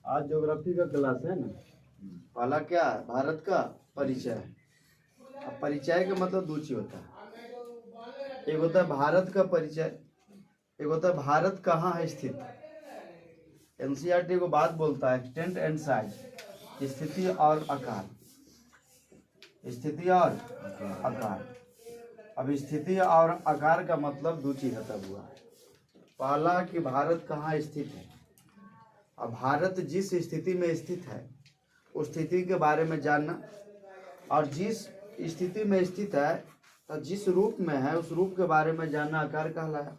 आज ज्योग्राफी का क्लास है ना। पहला क्या है? भारत का परिचय। अब परिचय का मतलब दो चीज होता है, एक होता है भारत का परिचय, एक होता है भारत कहाँ है स्थित। एनसीईआरटी को बात बोलता है एक्सटेंट एंड साइज, स्थिति और आकार, स्थिति और आकार। अब स्थिति और आकार का मतलब दो चीज होता हुआ। पहला कि भारत कहाँ स्थित है। अब भारत जिस स्थिति में स्थित है उस स्थिति के बारे में जानना, और जिस स्थिति में स्थित है तो जिस रूप में है उस रूप के बारे में जानना आकार कहलाया।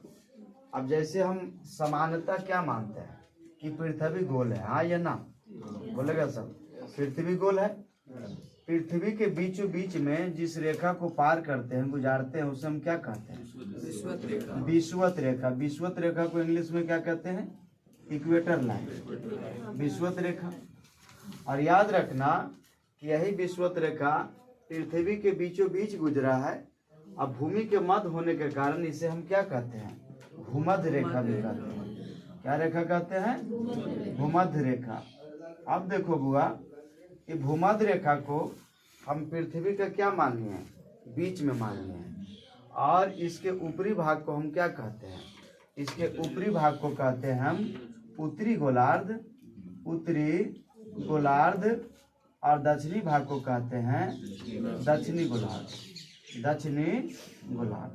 अब जैसे हम समानता क्या मानते हैं कि पृथ्वी गोल है, हाँ या ना? बोलेगा सब, पृथ्वी गोल है। पृथ्वी के बीचों बीच में जिस रेखा को पार करते हैं, गुजारते हैं, उसे हम क्या कहते हैं? विषुवत रेखा। विषुवत रेखा को इंग्लिश में क्या कहते हैं? इक्वेटर लाइन, विषुवत रेखा। और याद रखना कि यही विषुवत रेखा पृथ्वी के बीचों बीच गुजरा है। अब भूमि के मध्य होने के कारण इसे हम क्या कहते हैं? भूमध्य रेखा भी कहते हैं। क्या रेखा कहते हैं? भूमध्य रेखा। अब देखो बुआ, ये भूमध्य रेखा को हम पृथ्वी का क्या मान लिए हैं? बीच में मान लिए हैं। और इसके ऊपरी भाग को हम क्या कहते हैं? इसके ऊपरी भाग को कहते हैं हम उत्तरी गोलार्ध, उत्तरी गोलार्ध। और दक्षिणी भाग को कहते हैं दक्षिणी गोलार्ध, दक्षिणी गोलार्ध।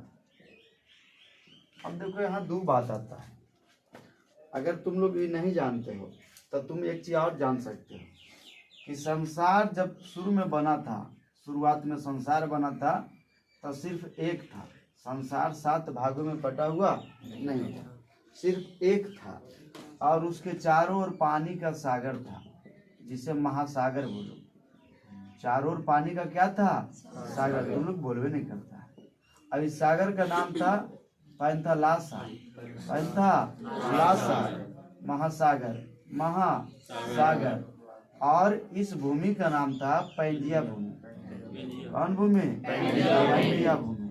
अब देखो यहाँ दो बात आता है। अगर तुम लोग ये नहीं जानते हो तो तुम एक चीज और जान सकते हो कि संसार जब शुरू में बना था, शुरुआत में संसार बना था तो सिर्फ एक था। संसार 7 भागों में बटा हुआ नहीं था, सिर्फ एक था। और उसके चारों ओर पानी का सागर था, जिसे महासागर बोलो। चारों ओर पानी का क्या था? सागर। तुम लोग बोलवे नहीं करता। अब इस सागर का नाम था पैंथालासा, पैंथालासा, महासागर, महासागर। और इस भूमि का नाम था पैंजिया भूमि। कौन भूमि? पैंजिया भूमि,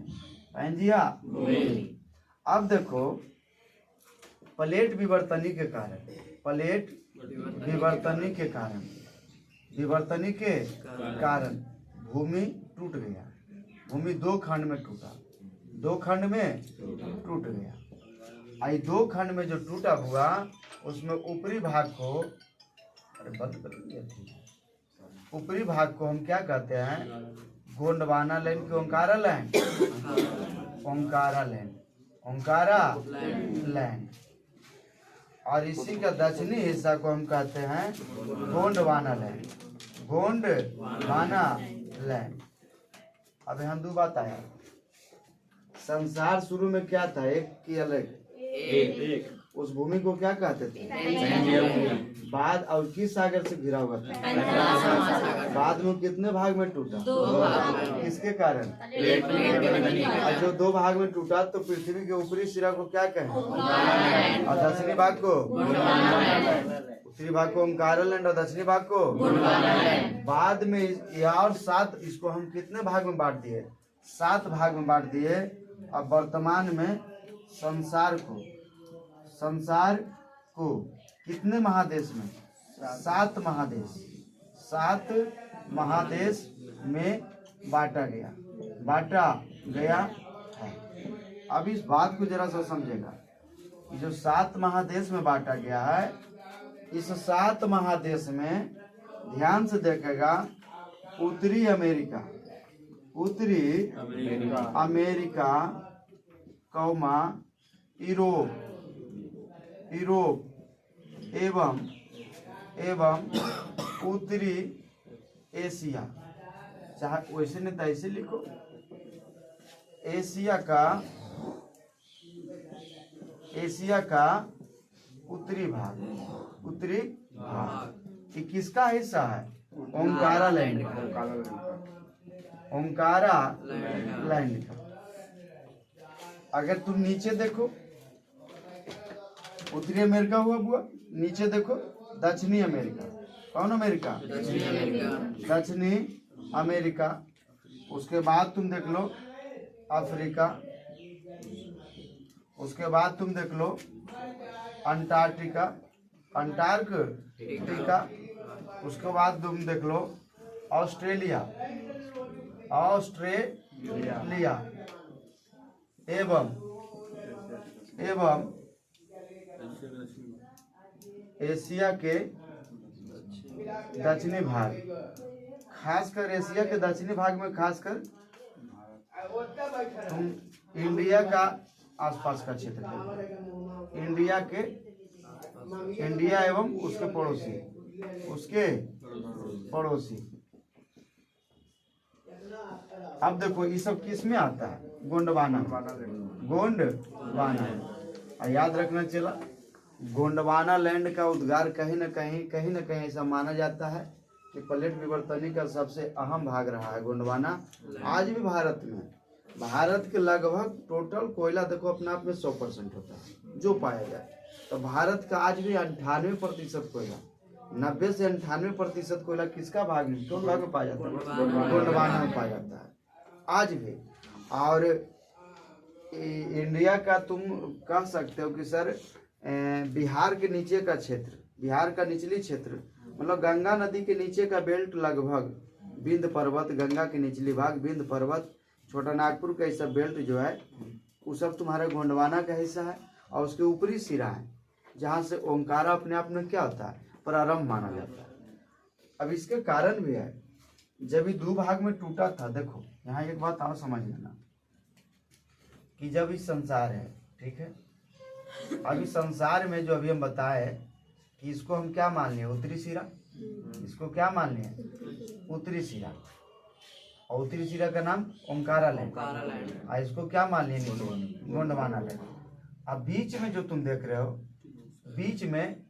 पैंजिया भूमि। अब देखो, प्लेट विवर्तनी के कारण, प्लेट विवर्तनी के कारण, विवर्तनी के कारण भूमि टूट गया। भूमि 2 खंड में टूटा, 2 खंड में टूट गया। आई 2 खंड में जो टूटा हुआ उसमें ऊपरी भाग को, अरे बंद कर दिया, ऊपरी भाग को हम क्या कहते हैं? गोंडवाना लैंड की Omkara land, Omkara land, Omkara land. और इसी का दक्षिणी हिस्सा को हम कहते हैं गोंडवाना लैंड, गोंडवाना लैंड। अब यहाँ दो बात आया। संसार शुरू में क्या था? एक की अलग, एक। उस भूमि को क्या कहते थे? बाद और किस सागर से घिरा हुआ था? बाद में कितने भाग में टूटा? 2 भाग। किसके कारण? और जो 2 भाग में टूटा तो पृथ्वी के ऊपरी सिरा को क्या कहें? और दक्षिणी भाग को? उत्तरी भाग को ओंकारा लैंड और दक्षिणी भाग को? बाद में यह और 7, इसको हम कितने भाग में बांट दिए? 7 भाग में बांट दिए। अब वर्तमान में संसार को कितने महादेश में? 7 महादेश, 7 महादेश में बांटा गया है। अब इस बात को जरा सा समझेगा कि जो 7 महादेश में बांटा गया है, इस 7 महादेश में ध्यान से देखेगा, उत्तरी अमेरिका, उत्तरी अमेरिका, कौमा यूरोप एवं उत्तरी एशिया। चाहे वैसे नहीं तो ऐसे लिखो, एशिया का उत्तरी भाग, ये किसका हिस्सा है? ओंकारा लैंड का, ओंकारा लैंड का। अगर तुम नीचे देखो, उत्तरी अमेरिका हुआ बुआ, नीचे देखो दक्षिणी अमेरिका। कौन अमेरिका? दक्षिणी अमेरिका। उसके बाद तुम देख लो अफ्रीका, उसके बाद तुम देख लो अंटार्कटिका, अंटार्कटिका। उसके बाद तुम देख लो ऑस्ट्रेलिया, ऑस्ट्रेलिया एवं एशिया के दक्षिणी भाग, खासकर एशिया के दक्षिणी भाग में खासकर तुम इंडिया का आसपास का क्षेत्र है, इंडिया एवं उसके पड़ोसी। अब देखो ये सब किस में आता है? गोंडवाना। और याद रखना चला, गोंडवाना लैंड का उद्गार कहीं न कहीं ऐसा माना जाता है कि प्लेट विवर्तनी का सबसे अहम भाग रहा है गोंडवाना। आज भी भारत के लगभग टोटल कोयला देखो अपने आप में 100% होता है जो पाया जाए। तो भारत का आज भी 98% कोयला, 90 से 98% कोयला किसका भाग में, कौन भाग में पाया जाता है? गोंडवाना में पाया जाता है आज भी। और इंडिया का तुम कह सकते हो कि सर बिहार के नीचे का क्षेत्र, बिहार का निचली क्षेत्र मतलब गंगा नदी के नीचे का बेल्ट, लगभग विंध्य पर्वत, गंगा के निचली भाग विंध्य पर्वत, छोटा नागपुर का ऐसा बेल्ट जो है वो सब तुम्हारे गोंडवाना का हिस्सा है। और उसके ऊपरी सिरा है जहाँ से ओंकारा अपने आप में क्या होता है? प्रारंभ माना जाता है। अब इसके कारण भी है, जब ये दो भाग में टूटा था, देखो यहाँ एक बात और समझ लेना कि जब इस संसार है, ठीक है, अभी संसार में जो अभी हम बताए कि इसको हम क्या मान लिए? उत्तरी सिरा। इसको क्या मान लिए? उत्तरी सिरा। और उत्तरी सिरा का नाम ओंकारा लैंड। और इसको क्या मान लिए? गोंडवाना लैंड। अब बीच में जो तुम देख रहे हो, बीच में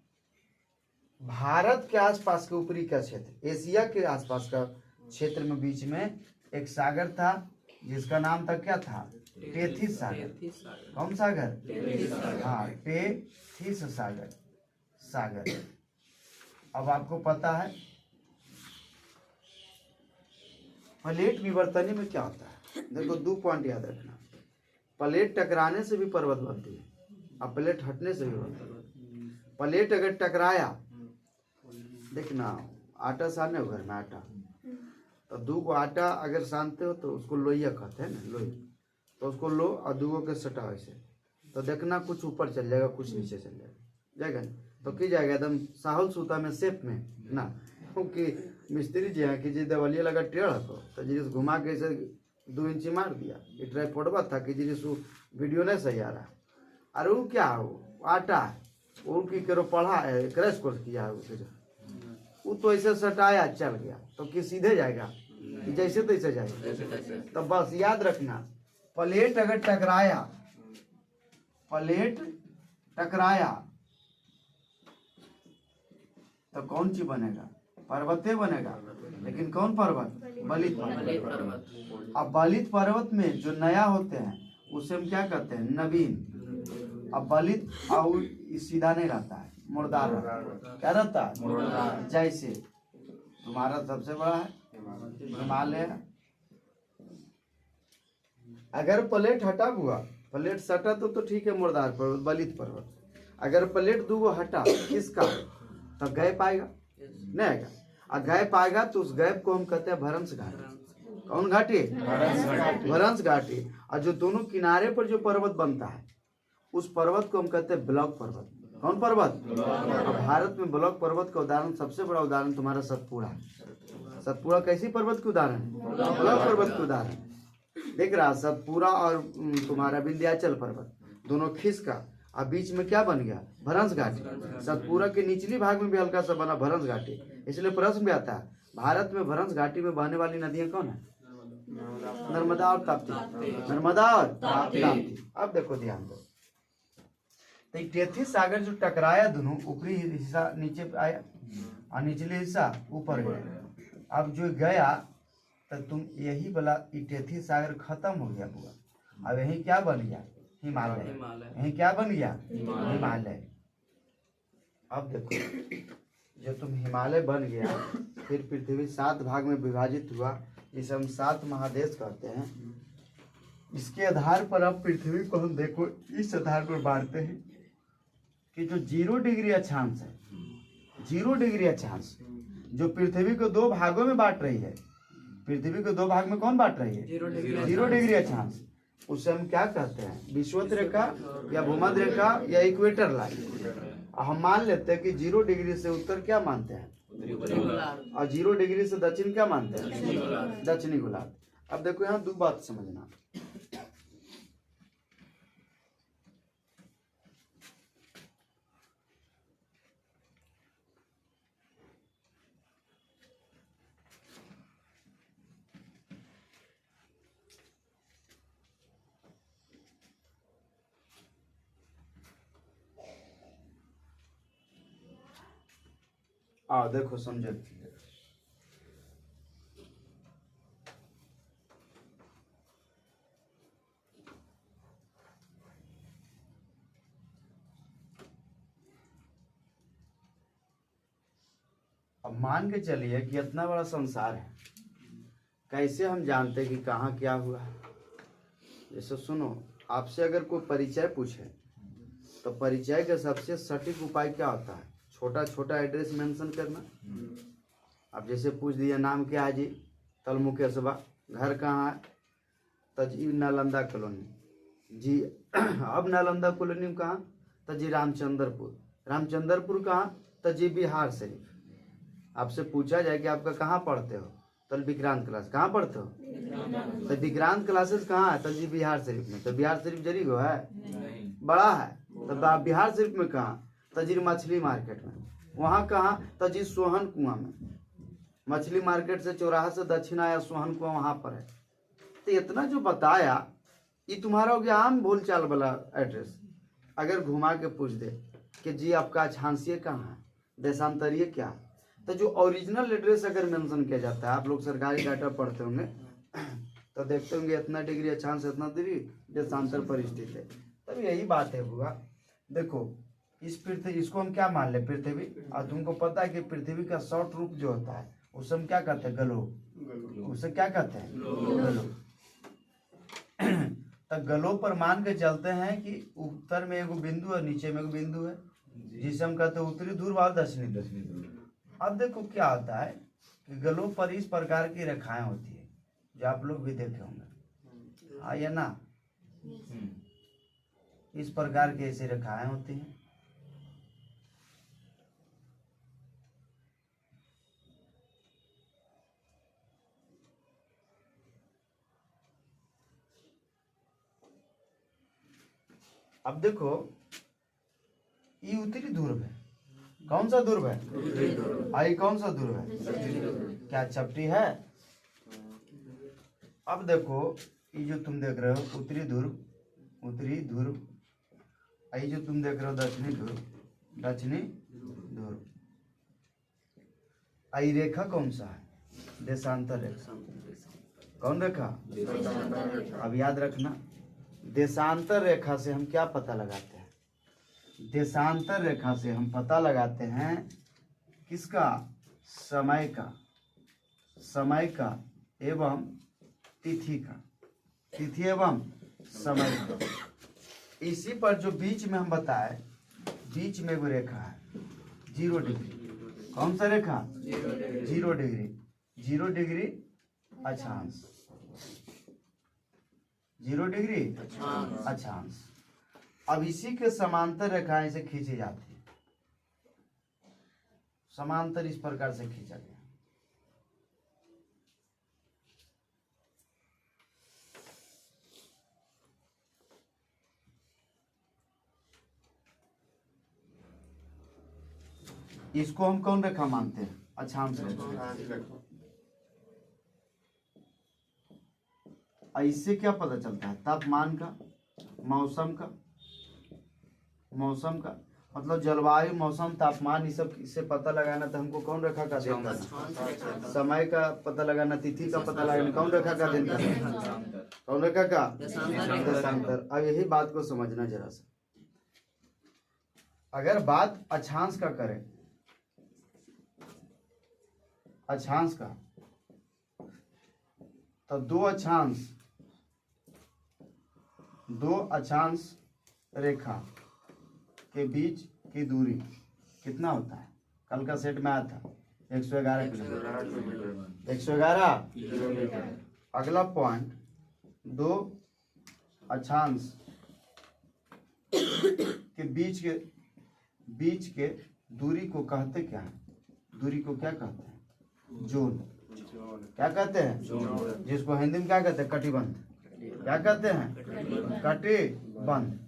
भारत के आसपास के ऊपरी का क्षेत्र, एशिया के आसपास का क्षेत्र में बीच में एक सागर था जिसका नाम था क्या था? टेथिस सागर। कौन सागर? हाँ, टेथिस सागर। अब आपको पता है प्लेट विवर्तनी में क्या होता है? देखो 2 पॉइंट याद रखना, प्लेट टकराने से भी पर्वत बनती है और प्लेट हटने से भी बनती है। प्लेट अगर टकराया, देखना आटा साने हो घर में आटा, तो 2 को आटा अगर सानते हो तो उसको लोइया कहते हैं ना, लोई। तो उसको लो और 2 के सटाओ ऐसे, तो देखना कुछ ऊपर चल जाएगा, कुछ नीचे चल जाएगा तो की जाएगा एकदम साहुल सूता में शेप में ना। क्योंकि मिस्त्री जी है कि जी दवलिया लगा टेढ़ को तो जी घुमा के ऐसे 2 इंची मार दिया। ये ट्राइपॉडवा था कि जी वीडियो नहीं सही आ रहा। अरे वो क्या हो आटा वो की करो पढ़ा है, क्रैश कोर्स किया है उसे, वो तो ऐसे सटाया चल गया तो कि सीधे जाएगा कि जैसे तैसे जाएगा। तो बस याद रखना, प्लेट अगर टकराया तो कौन सी बनेगा? पर्वते बनेगा। लेकिन कौन पर्वत? बलित पर्वत। अब बलित पर्वत में जो नया होते हैं उसे हम क्या कहते हैं? नवीन। अब बलित और सीधा नहीं रहता है, मुर्दार रहता है। क्या रहता है? जैसे तुम्हारा सबसे बड़ा है हिमालय, अगर प्लेट हटा हुआ, प्लेट सटा तो ठीक है, मुर्दार पर्वत, बलित पर्वत। अगर प्लेट 2 हटा किसका, तो गैप आएगा नहीं आएगा। और गैप आएगा तो उस गैप को हम कहते हैं भ्रंश घाटी। कौन घाटी? भ्रंश घाटी। और जो दोनों किनारे पर जो पर्वत बनता है उस पर्वत को हम कहते हैं ब्लॉक पर्वत। कौन पर्वत? भारत में ब्लॉक पर्वत का उदाहरण, सबसे बड़ा उदाहरण तुम्हारा सतपुड़ा। सतपुड़ा कैसी पर्वत के उदाहरण? ब्लॉक पर्वत के उदाहरण। देख रहा, सतपुड़ा और तुम्हारा विंध्याचल पर्वत दोनों खिसका और बीच में क्या बन गया? भ्रंश घाटी। सतपुड़ा के निचली भाग में भी हल्का सा बना भ्रंश घाटी। इसलिए प्रश्न भी आता है, भारत में भ्रंश घाटी में बहने वाली नदियां कौन है? नर्मदा और ताप्ती। नर्मदा और ताप्ती। अब देखो ध्यान दो, तो टेथिस सागर जो टकराया, दोनों ऊपरी हिस्सा नीचे आया और निचले हिस्सा ऊपर गया। अब जो गया तो तुम यही बोला टेथिस सागर खत्म हो गया पूरा। अब यही क्या बन गया? हिमालय। यही क्या बन गया? हिमालय। अब देखो, जो तुम हिमालय बन गया, फिर पृथ्वी 7 भाग में विभाजित हुआ, जिसे हम 7 महादेश कहते हैं। इसके आधार पर अब पृथ्वी को हम देखो इस आधार पर बांटते हैं कि जो 0 डिग्री अक्षांश है 0 डिग्री अक्षांश जो पृथ्वी को 2 भागों में बांट रही है। पृथ्वी को 2 भाग में कौन बांट रही है? 0 डिग्री अक्षांश। उसे हम क्या कहते हैं? विषुवत रेखा या भूमध्य रेखा या इक्वेटर लाइन। हम मान लेते हैं कि 0 डिग्री से उत्तर क्या मानते हैं? और 0 डिग्री से दक्षिण क्या मानते हैं? दक्षिणी गोलार्ध। अब देखो यहाँ 2 बात समझना। देखो समझो। अब मान के चलिए कि इतना बड़ा संसार है, कैसे हम जानते कि कहाँ क्या हुआ? जैसे सुनो, आपसे अगर कोई परिचय पूछे तो परिचय का सबसे सटीक उपाय क्या होता है? छोटा छोटा एड्रेस मेंशन करना। अब जैसे पूछ दिया नाम क्या है जी? तलमुकेशबा। घर कहाँ है? तो जी नालंदा कॉलोनी जी। अब नालंदा कॉलोनी में कहाँ? तो जी रामचंद्रपुर। रामचंद्रपुर कहाँ? तो जी बिहार शरीफ। आपसे पूछा जाए कि आपका कहाँ पढ़ते हो? तो विक्रांत क्लास। कहाँ पढ़ते हो? तो विक्रांत क्लासेस कहाँ है? तो जी बिहार शरीफ में। तो बिहार शरीफ जरी गो है? बड़ा है। तो आप बिहार शरीफ में कहाँ? तो जी मछली मार्केट में। वहाँ कहाँ? तो जी सोहन कुआं में। मछली मार्केट से चौराहा से दक्षिण आया, सोहन कुआं वहाँ पर है। तो इतना जो बताया ये तुम्हारा हो गया आम बोलचाल वाला एड्रेस। अगर घुमा के पूछ दे कि जी आपका अक्षांशीय कहाँ है, देशांतरीय क्या, तो जो ओरिजिनल एड्रेस अगर मेंशन किया जाता है, आप लोग सरकारी डाटा पढ़ते होंगे तो देखते होंगे इतना डिग्री अक्षांश, इतना डिग्री देशांतर परिस्थिति है। तब यही बात है हुआ। देखो इस पृथ्वी, इसको हम क्या मान ले? पृथ्वी। और तुमको पता है कि पृथ्वी का शॉर्ट रूप जो होता है उसे हम क्या कहते हैं? ग्लोब। उसे क्या कहते हैं? ग्लोब। तो ग्लोब पर मान के चलते हैं कि उत्तर में एगो बिंदु है, नीचे में एगो बिंदु है, जिसे हम कहते हैं उत्तरी ध्रुव और दक्षिणी ध्रुव। अब देखो क्या होता है कि ग्लोब पर इस प्रकार की रेखाएं होती है जो आप लोग भी देखे होंगे, हाँ या ना? इस प्रकार की ऐसी रेखाएं होती हैं। अब देखो ये उत्तरी ध्रुव है। कौन सा ध्रुव है? आई कौन सा ध्रुव है? क्या चपटी है? अब देखो ये जो तुम देख रहे हो उत्तरी ध्रुव, उत्तरी ध्रुव। ये जो तुम देख रहे हो दक्षिणी ध्रुव, दक्षिणी ध्रुव। आई रेखा कौन सा है? देशांतर रेखा। कौन रेखा? अब याद रखना, देशांतर रेखा से हम क्या पता लगाते हैं? देशांतर रेखा से हम पता लगाते हैं किसका? समय का, समय का एवं तिथि का, तिथि एवं समय का। इसी पर जो बीच में हम बताए, बीच में वो रेखा है 0 डिग्री। कौन सा रेखा? 0 डिग्री। 0 डिग्री अक्षांश, 0 डिग्री अक्षांश। अब इसी के समांतर रेखाएं से खींची जाती है। समांतर इस प्रकार से खींचा गया। इसको हम कौन रेखा मानते हैं? अक्षांश रेखा। इससे क्या पता चलता है? तापमान का, मौसम का, मौसम का मतलब जलवायु, मौसम, तापमान, ये सब इससे पता लगाना तो हमको कौन रेखा का देन करना? समय का पता लगाना, तिथि का पता लगाना कौन रेखा का देन करना? कौन रेखा का? देशांतर। अब यही बात को समझना जरा सा। अगर बात अक्षांश का करें, अक्षांश का, तो दो अक्षांश रेखा के बीच की दूरी कितना होता है? कल का सेट में आया था 111 किलोमीटर 111। अगला पॉइंट 2 अक्षांश के बीच के दूरी को कहते क्या है? दूरी को क्या कहते हैं? जोन। क्या कहते हैं? जिसको हिंदी में क्या कहते हैं? कटिबंध। क्या कहते हैं? कटिबंध।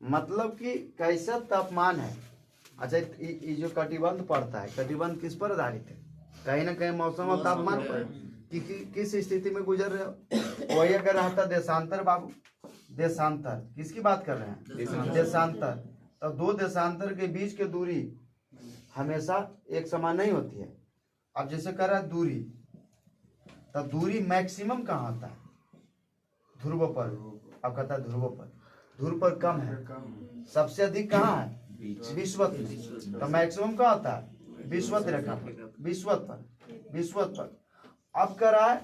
मतलब कि कैसा तापमान है। अच्छा, ये जो कटिबंध पड़ता है, कटिबंध किस पर आधारित है? कहीं ना कहीं मौसम और तापमान पर। किस स्थिति में गुजर रहे हो? वही अगर रहता देशांतर बाबू, देशांतर किसकी बात कर रहे हैं? देशांतर। तो 2 देशांतर के बीच की दूरी हमेशा एक समान नहीं होती है। अब जैसे कर रहा है दूरी, तो दूरी मैक्सिमम कहाँ होता है? ध्रुव पर। अब कहता है ध्रुव पर, ध्रुव पर कम है। सबसे अधिक कहाँ है? विषुवत। तो मैक्सिमम कहाँ होता है? विषुवत रेखा पर, विषुवत पर। अब कह रहा है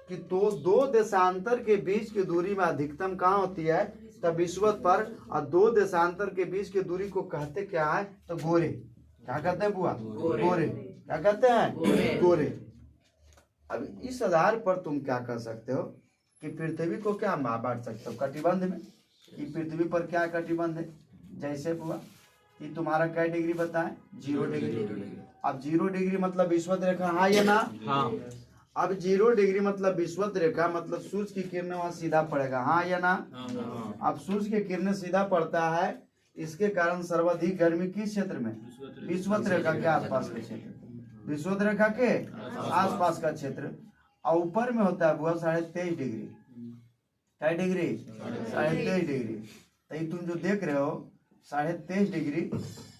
कि तो 2 देशांतर के बीच की दूरी में अधिकतम कहाँ होती है? तब विषुवत पर। और 2 देशांतर के बीच की दूरी को कहते क्या है? तो गोरे। क्या कहते हैं बुआ? गोरे। क्या कहते हैं? गोरे। अब इस आधार पर तुम क्या कर सकते हो कि पृथ्वी को क्या बांट सकते हो कटिबंध में, कि पृथ्वी पर क्या कटिबंध है। जैसे बुआ कि तुम्हारा क्या डिग्री बताएं? 0 डिग्री। अब 0 डिग्री मतलब विषुवत रेखा, हाँ या ना? हाँ। अब 0 डिग्री मतलब विषुवत रेखा, मतलब सूर्य की किरणें वहां सीधा पड़ेगा, हाँ या ना? अब सूर्य की किरणें सीधा पड़ता है, इसके कारण सर्वाधिक गर्मी किस क्षेत्र में? विषुवत रेखा के आसपास के क्षेत्र, विषुवत रेखा के आसपास का क्षेत्र। और ऊपर में होता है बुआ 23.5 डिग्री। क्या डिग्री? 23.5 डिग्री। तो ये तुम जो देख रहे हो 23.5 डिग्री,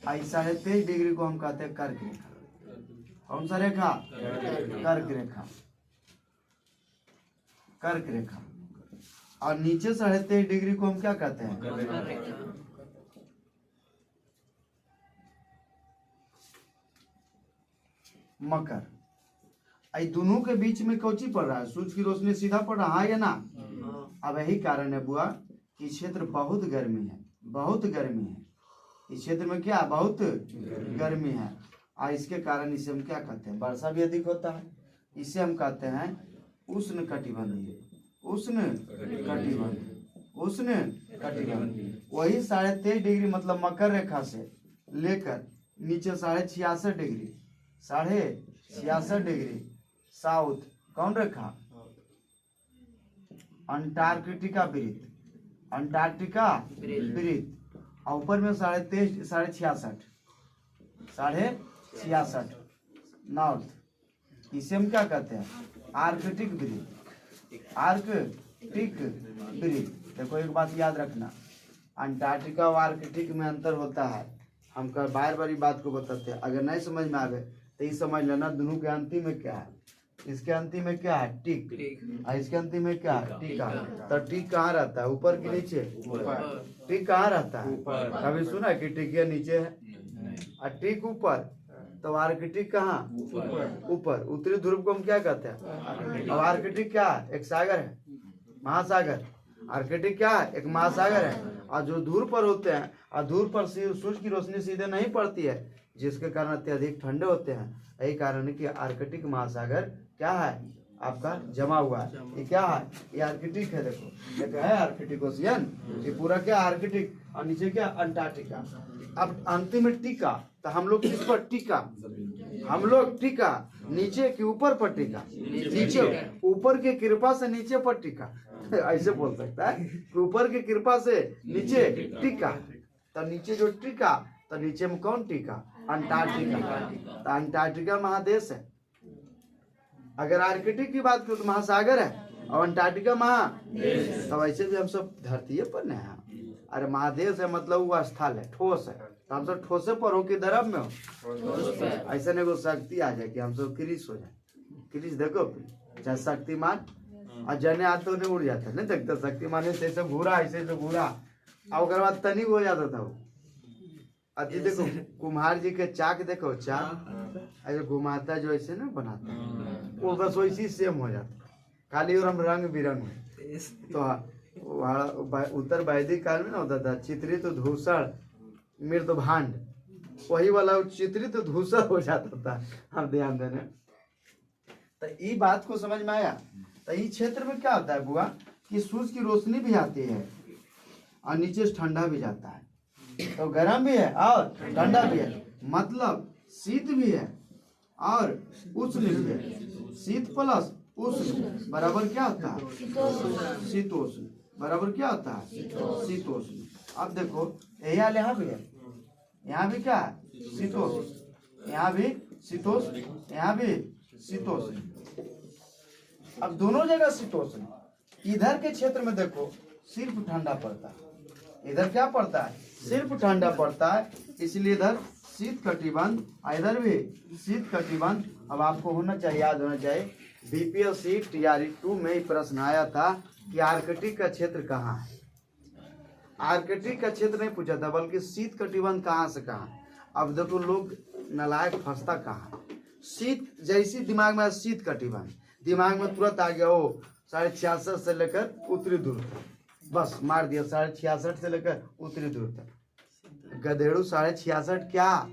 23.5 डिग्री को हम कहते हैं कर्क रेखा। कौन सा रेखा? कर्क रेखा। कर्क रेखा। और नीचे 23.5 डिग्री को हम क्या कहते हैं? मकर। आई दोनों के बीच में कौची पड़ रहा है? सूरज की रोशनी सीधा पड़ रहा है या ना? अब यही कारण है बुआ कि क्षेत्र बहुत गर्मी है, बहुत गर्मी है इस क्षेत्र में। क्या? बहुत गर्मी है। और इसके कारण इसे हम क्या कहते हैं? वर्षा भी अधिक होता है। इसे हम कहते हैं उष्ण कटिबंधीय। उष्ण कटिबंध, उष्ण कटिबंध। वही 23.5 डिग्री मतलब मकर रेखा से लेकर नीचे 66.5 डिग्री, 66.5 डिग्री साउथ कौन रेखा? अंटार्कटिका वृत्त, अंटार्कटिका वृत्त। और ऊपर में 23.5, 66.5 नॉर्थ। इसे हम क्या कहते हैं? आर्कटिक वृत्त, आर्कटिक वृत्त। देखो एक बात याद रखना, अंटार्कटिका और आर्कटिक में अंतर होता है। हम बार बार बात को बताते हैं, अगर नहीं समझ में आ गए तो ये समझ लेना दोनों के अंतिम में क्या है। इसके अंतिम में क्या है? टिक। और इसके अंतिम में क्या है? टिका। तो टिक कहाँ रहता है? ऊपर के नीचे? टिक कहाँ रहता है? कभी सुना कि टिकिया नीचे है और टिक ऊपर? तो आर्कटिक कहाँ? ऊपर। उत्तरी ध्रुव को हम क्या कहते हैं? अब आर्कटिक क्या है? एक सागर है, महासागर। आर्कटिक क्या है? एक महासागर है। और जो ध्रुव पर होते हैं, और ध्रुव पर सूरज की रोशनी सीधे नहीं पड़ती है, जिसके कारण अत्यधिक ठंडे होते हैं। यही कारण है कि आर्कटिक महासागर क्या है? आपका जमा हुआ है। ये क्या है? ये आर्कटिक है। देखो ये क्या है? Arctic ocean. ये पूरा क्या? आर्कटिक। और नीचे क्या? अंटार्कटिका। अब अंतिम में टीका। तो हम लोग किस पर टीका? हम लोग टीका नीचे के ऊपर पर टीका, नीचे ऊपर की कृपा से नीचे पर टीका। ऐसे बोल सकता है, ऊपर की कृपा से नीचे टीका। तो नीचे जो टीका, तो नीचे में कौन टीका? अंटार्कटिका। तो अंटार्कटिका महादेश है। अगर आर्कटिक की बात करो तो महासागर है, और अंटार्कटिका महादेश। तो वैसे भी हम सब धरती पर नहीं है। अरे महादेश है मतलब वो स्थल है, ठोस है। तो हम सब ठोसे पर हो कि धर्म में हो। ऐसा नहीं को शक्ति आ जाए कि हम सब क्रिस हो जाए। क्रिस देखो चाहे शक्तिमान और जने आते नहीं उड़ जाता, नहीं देखता शक्तिमान ऐसे ऐसे घूरा, ऐसे ऐसे घूरा, और बाद तनिक हो जाता था वो। अति देखो कुम्हार जी के चाक देखो, चाक ऐसे घुमाता जो ऐसे ना बनाता, वो बस वैसी सेम हो जाता, खाली और हम रंग बिरंग में। तो उत्तर वैदिक काल में ना होता था चित्रित धूसर मृद भांड, वही वाला चित्रित तो धूसर हो जाता था। हम ध्यान देने तो ये बात को समझ में आया। तो इस क्षेत्र में क्या होता है बुआ कि सूरज की रोशनी भी आती है और नीचे से ठंडा भी जाता है, तो गर्म भी है और ठंडा भी है, मतलब शीत भी है और उष्ण भी है। शीत प्लस उष्ण बराबर क्या होता है? शीतोष्ण बराबर क्या होता है? शीतोष्ण। अब देखो यहाँ भी है, यहाँ भी क्या है? शीतोष्ण, यहाँ भी शीतोष्ण, यहाँ भी शीतोष्ण। अब दोनों जगह शीतोष्ण। इधर के क्षेत्र में देखो सिर्फ ठंडा पड़ता है, इधर क्या पड़ता है? सिर्फ ठंडा पड़ता है, इसलिए इधर शीत कटिबंध, इधर भी शीत कटिबंध। अब आपको होना चाहिए, याद होना चाहिए, बीपीएससी टीआरई 2 में प्रश्न आया था कि आर्कटिक का क्षेत्र कहाँ है। आर्कटिक का क्षेत्र नहीं पूछा था, बल्कि शीत कटिबंध कहाँ से कहाँ। अब देखो लोग नालायक फंसता कहाँ। शीत जैसी दिमाग में शीत कटिबंध, दिमाग में तुरंत आ गया वो 66.5 से लेकर उत्तरी ध्रुव तक, बस मार दिया 66.5 से लेकर उत्तरी ध्रुव तक। गधेड़ू 66.5 क्या?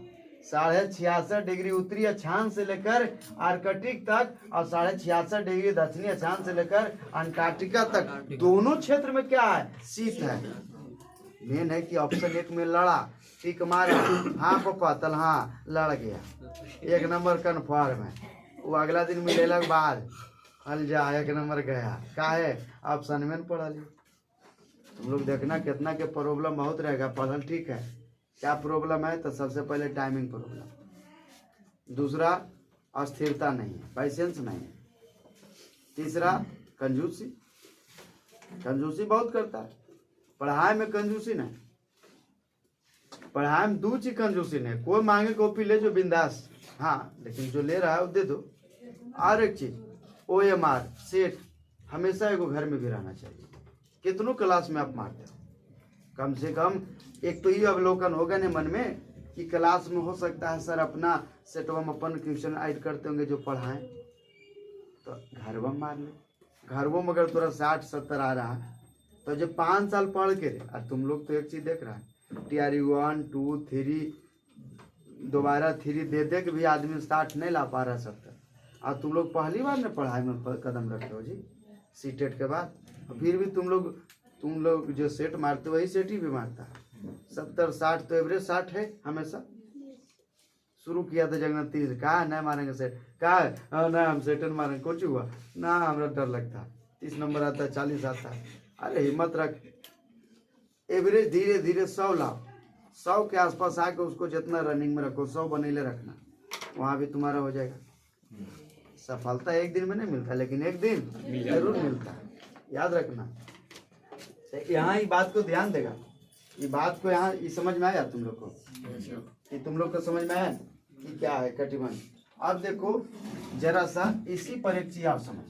66.5 डिग्री उत्तरी अक्षांश से लेकर आर्कटिक तक और 66.5 डिग्री दक्षिणी अक्षांश से लेकर अंटार्कटिका तक, दोनों क्षेत्र में क्या है? शीत है। मेन है कि ऑप्शन 1 में लड़ा, टिक मारा, हाँ पापा तल हाँ लड़ गया, 1 नंबर कन्फर्म है। वो अगला दिन मिलेला के बाद हल जा 1 नंबर गया, का है ऑप्शन में पढ़ा ली। तुम लोग देखना कितना के प्रॉब्लम बहुत रहेगा, पढ़ल ठीक है। क्या प्रॉब्लम है? तो सबसे पहले टाइमिंग प्रॉब्लम, दूसरा अस्थिरता नहीं है, पैसेंस नहीं है, तीसरा कंजूसी, कंजूसी बहुत करता है। पढ़ाई में कंजूसी नहीं, पढ़ाई में 2 चीज कंजूसी नहीं। कोई मांगे कॉपी ले जो बिंदास, हाँ, लेकिन जो ले रहा है वो दे दो। और एक चीज OMR सेट हमेशा एगो घर में भी रहना चाहिए। कितनों क्लास में आप मारते हो, कम से कम एक तो ये अवलोकन होगा नहीं मन में कि क्लास में हो सकता है सर अपना सेटवा में अपन क्वेश्चन ऐड करते होंगे जो पढ़ाएं, तो घर में मार ले। घर में अगर थोड़ा 60-70 आ रहा है तो जो 5 साल पढ़ के रे, और तुम लोग तो एक चीज देख रहा है, टीआरई 1 2 3 दोबारा 3 दे दे के भी आदमी 60 नहीं ला पा रहा 70, और तुम लोग पहली बार ने पढ़ाई में कदम रखते हो जी सीटेट के बाद। फिर भी तुम लोग जो सेट मारते हो वही सेट ही भी मारता है। 70-60 तो एवरेज 60 है हमेशा। शुरू किया था जगन्नाथ 30, कहा नहीं मारेंगे सेट, कहा ना हम सेटन मारेंगे, कुछ हुआ ना, हमारा डर लगता है। 30 नंबर आता है, 40 आता है। अरे हिम्मत रख, एवरेज धीरे धीरे 100 लाओ, 100 के आसपास आके उसको जितना रनिंग में रखो, 100 बनेले रखना, वहां भी तुम्हारा हो जाएगा। सफलता एक दिन में नहीं मिलता, लेकिन एक दिन जरूर मिलता है, याद रखना। यहाँ ये बात को ध्यान देगा, ये बात को यहाँ ये समझ में आया तुम लोग को, कि तुम लोग को समझ में आया कि क्या है कटिबंध। अब देखो जरा सा इसी पर एक चीज आप समझ,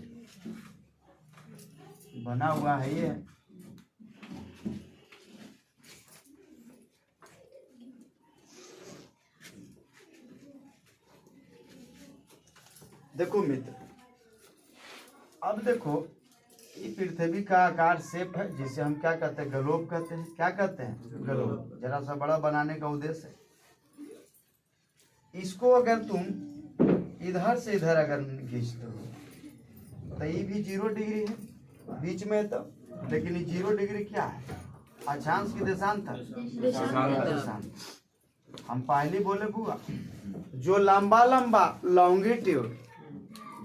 बना हुआ है ये, देखो मित्र, अब देखो ये पृथ्वी का आकार शेप है, जिसे हम क्या कहते हैं? ग्लोब कहते हैं। क्या कहते हैं? ग्लोब। जरा सा बड़ा बनाने का उद्देश्य है। इसको अगर तुम इधर से इधर अगर खींचते हो तो ये भी 0 डिग्री है बीच में, तो लेकिन ये 0 डिग्री क्या है? अक्षांश की देशांतर, देशांतर। हम पहले बोले बुआ, जो लंबा लंबा लॉन्गिट्यूड,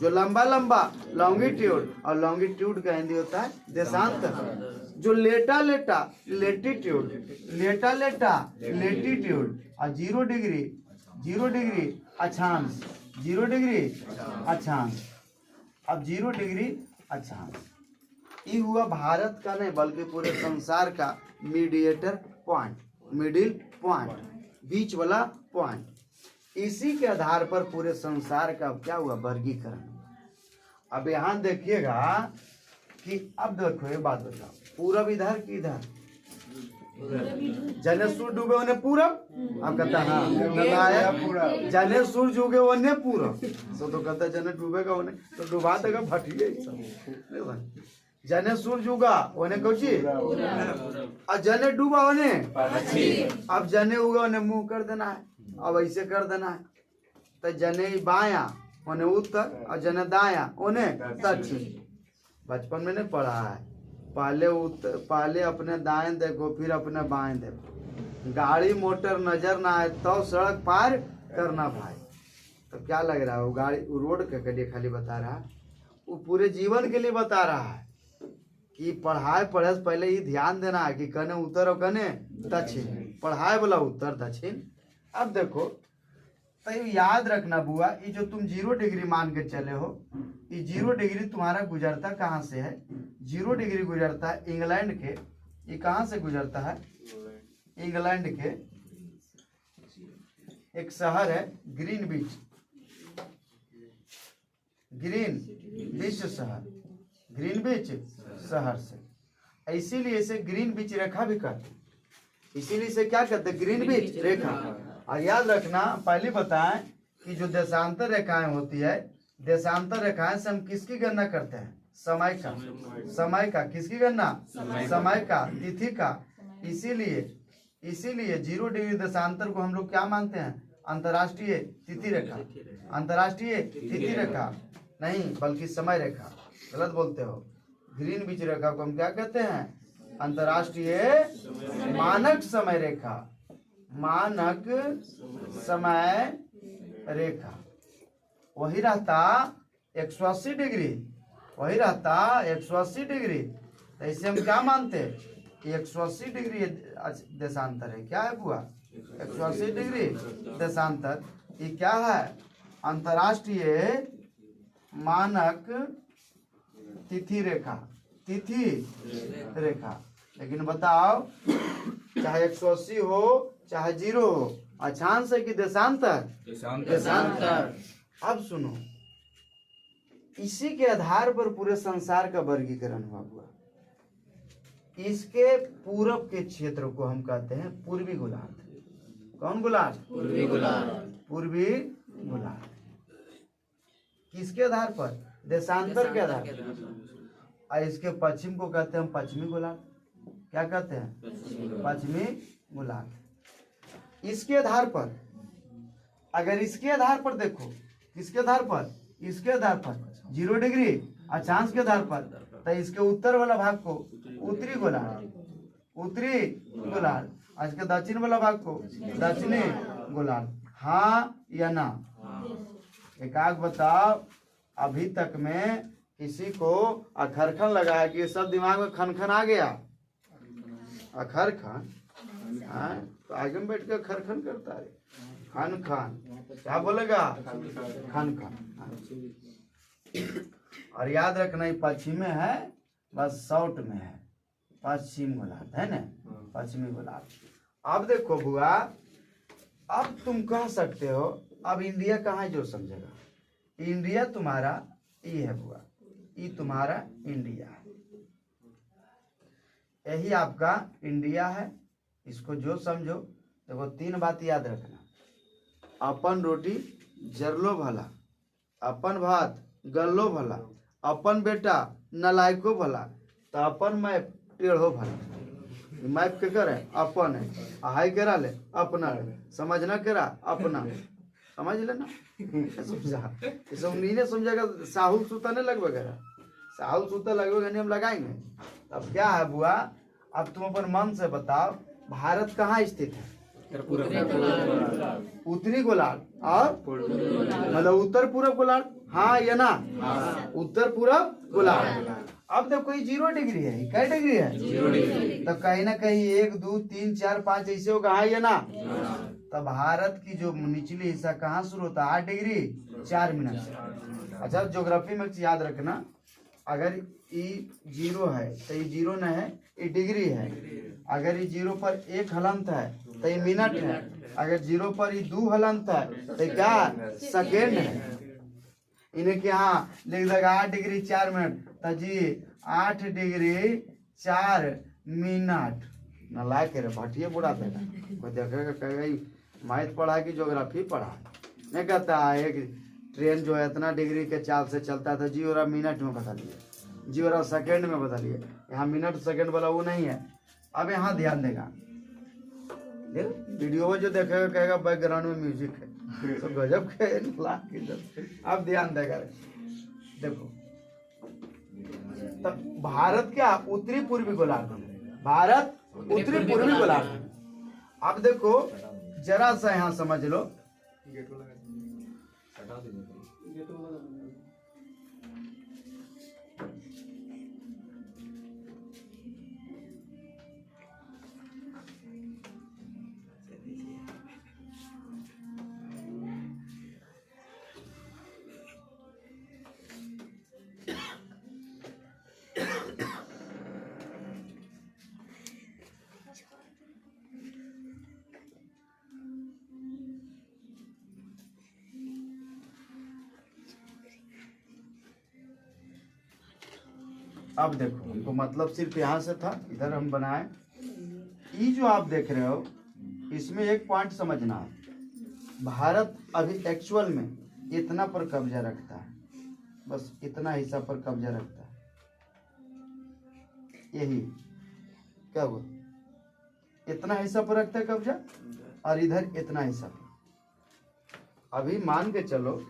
जो लंबा लंबा लॉन्गिट्यूड, और लॉन्गिट्यूड का हिंदी होता है देशांतर। जो लेटा लेटा लेटीट्यूड, लेटा लेटा लेटीट्यूड, और 0 डिग्री अक्षांश, 0 डिग्री अक्षांश। अब 0 डिग्री अक्षांश ये हुआ भारत का नहीं बल्कि पूरे संसार का मीडिएटर पॉइंट, मिडिल पॉइंट, बीच वाला पॉइंट। इसी के आधार पर पूरे संसार का क्या हुआ? वर्गीकरण। अब यहाँ देखिएगा कि अब देखो ये बात बताओ, पूरब इधर की इधर, जने सूर्य डूबे उन्हें पूरब, अब कहता हाँ जने सूर्य उगे उन्हें पूरब, तो कहता जने डूबेगा उन्हें तो डुबा देगा फटिए। जने सूर्य उगा उन्हें कौची, और जने डूबा उन्हें, अब जने उगा उन्हें मुंह कर देना है। अब ऐसे कर देना है, तो जने बाया उन्हें उत्तर और जने दाया उन्हें दक्षिण। बचपन में नहीं पढ़ा है, पहले अपने दाएं देखो फिर अपने बाएं देखो, गाड़ी मोटर नजर ना आए तो सड़क पार करना भाई। तो क्या लग रहा है वो गाड़ी वो रोड के लिए खाली बता रहा है, वो पूरे जीवन के लिए बता रहा है कि पढ़े से पहले ही ध्यान देना है कि कने उत्तर और कने दक्षिण, पढ़ाए वाला उत्तर दक्षिण। अब देखो तो याद रखना बुआ, ये जो तुम 0 डिग्री मान के चले हो, ये 0 डिग्री तुम्हारा गुजरता कहाँ से है? 0 डिग्री गुजरता है इंग्लैंड के, ये कहाँ से गुजरता है? इंग्लैंड के एक शहर है ग्रीन बीच शहर, ग्रीन बीच शहर से, इसीलिए इसे ग्रीन बीच रेखा भी कहते हैं, इसीलिए इसे क्या कहते हैं? ग्रीन बीच रेखा। और याद रखना पहले बताएं कि जो देशांतर रेखाएं होती है, देशांतर रेखाएं से हम किसकी गणना करते हैं? समय का, समय का किसकी गणना? समय का, तिथि का। इसीलिए 0 डिग्री देशांतर को हम लोग क्या मानते हैं? अंतर्राष्ट्रीय तिथि रेखा, अंतर्राष्ट्रीय तिथि रेखा नहीं बल्कि समय रेखा। गलत बोलते हो। ग्रीन बीच रेखा को हम क्या कहते हैं? अंतर्राष्ट्रीय मानक समय रेखा, मानक समय रेखा। वही रहता 180 डिग्री, वही रहता 180 डिग्री। तो इसे हम क्या मानते हैं? 180 डिग्री देशांतर है। क्या है बुआ? 180 डिग्री देशांतर। ये क्या है? अंतर्राष्ट्रीय मानक तिथि रेखा, तिथि रेखा। लेकिन बताओ चाहे 180 हो चाहे 0 हो, अक्षांश है कि देशांतर? देशांतर। अब सुनो, इसी के आधार पर पूरे संसार का वर्गीकरण हुआ। इसके पूरब के क्षेत्र को हम कहते हैं पूर्वी गोलार्ध। कौन गोलार्ध? पूर्वी गोलार्ध। पूर्वी गोलार्ध। किसके आधार पर? देशांतर के आधार पर। और इसके पश्चिम को कहते हैं हम पश्चिमी गोलार्ध। क्या कहते हैं? पश्चिमी गोलार्ध। इसके आधार पर, अगर इसके आधार पर देखो, किसके आधार पर? इसके आधार पर 0 डिग्री अक्षांश के आधार पर, तो इसके उत्तर वाला भाग को उत्तरी गोलार्ध, उत्तरी गोलार्ध, और इसके दक्षिण वाला भाग को दक्षिणी गोलार्ध। हाँ या ना? एकाक बताओ। अभी तक में किसी को अखरखन लगा है कि सब दिमाग में खनखन आ गया? अखरखन, तो आगे में बैठ कर खरखन करता है। खान खान क्या बोलेगा? खान खान। और याद रखना ये पश्चिम में है, बस साउथ में है, पश्चिम गोलार्ध है ना, पश्चिमी गोलार्ध। अब देखो बुआ, अब तुम कह सकते हो अब इंडिया कहाँ जो समझेगा? इंडिया तुम्हारा ये है बुआ, ये तुम्हारा इंडिया है, यही आपका इंडिया है। इसको जो समझो। देखो 3 बात याद रखना, अपन रोटी जरलो भला, अपन भात गल्लो भला, अपन बेटा नलायको भला, तो अपन मैप टेढ़ो भला। मैप के करे अपन है, हाई करा ले अपना ले, समझना करा अपना, समझ लेना। समझा? सब नहीं समझेगा, साहुल सूता नहीं लगभग, साहुल सूता लगभग नहीं हम लगाएंगे। अब क्या है बुआ, अब तुम अपन मन से बताओ भारत कहाँ स्थित है? उत्तरी गोलार्ध और मतलब उत्तर पूर्व गोलार्ध। हाँ या ना? उत्तर पूर्व गोलार्ध। अब देखो ये 0 डिग्री है, क्या डिग्री है? 0 डिग्री। तो कहीं ना कहीं 1 2 3 4 5 ऐसे होगा। हाँ या ना? तो भारत की जो निचली हिस्सा कहाँ शुरू होता है? 8 डिग्री 4 मिनट से। अच्छा ज्योग्राफी में याद रखना, अगर ये 0 है तो ये 0 न है, ये डिग्री है। अगर ये 0 पर 1 हलंत है तो ये मिनट है, अगर 0 पर ये 2 हलंत है तो क्या? सेकेंड है। इन्हें क्या लिख देगा 8 डिग्री 4 मिनट, तो जी 8 डिग्री 4 मिनट। न ला के भटिए बुढ़ा देगा, कोई देखेगा कहेगा मैथ पढ़ा कि ज्योग्राफी पढ़ा। नहीं कहता है एक ट्रेन जो है इतना डिग्री के चाल से चलता था, जी और मिनट में बता दिए, जी और सेकेंड में बता दिए। यहाँ मिनट सेकेंड वाला वो नहीं है। अब यहाँ ध्यान देगा, वीडियो में जो देखेगा कहेगा बैकग्राउंड में म्यूजिक है, तो गजब के अब ध्यान देगा। देखो तब भारत क्या उत्तरी पूर्वी गोलार्ध में, भारत उत्तरी पूर्वी गोलार्ध में। अब देखो जरा सा यहाँ समझ लो, अब देखो हमको मतलब सिर्फ यहाँ से था, इधर हम बनाए। ये जो आप देख रहे हो इसमें एक पॉइंट समझना है, भारत अभी एक्चुअल में इतना पर कब्जा रखता है, बस इतना हिस्सा पर कब्जा रखता है। यही क्या हुआ, इतना हिस्सा पर रखता है कब्जा, और इधर इतना हिस्सा पर। अभी मान के चलो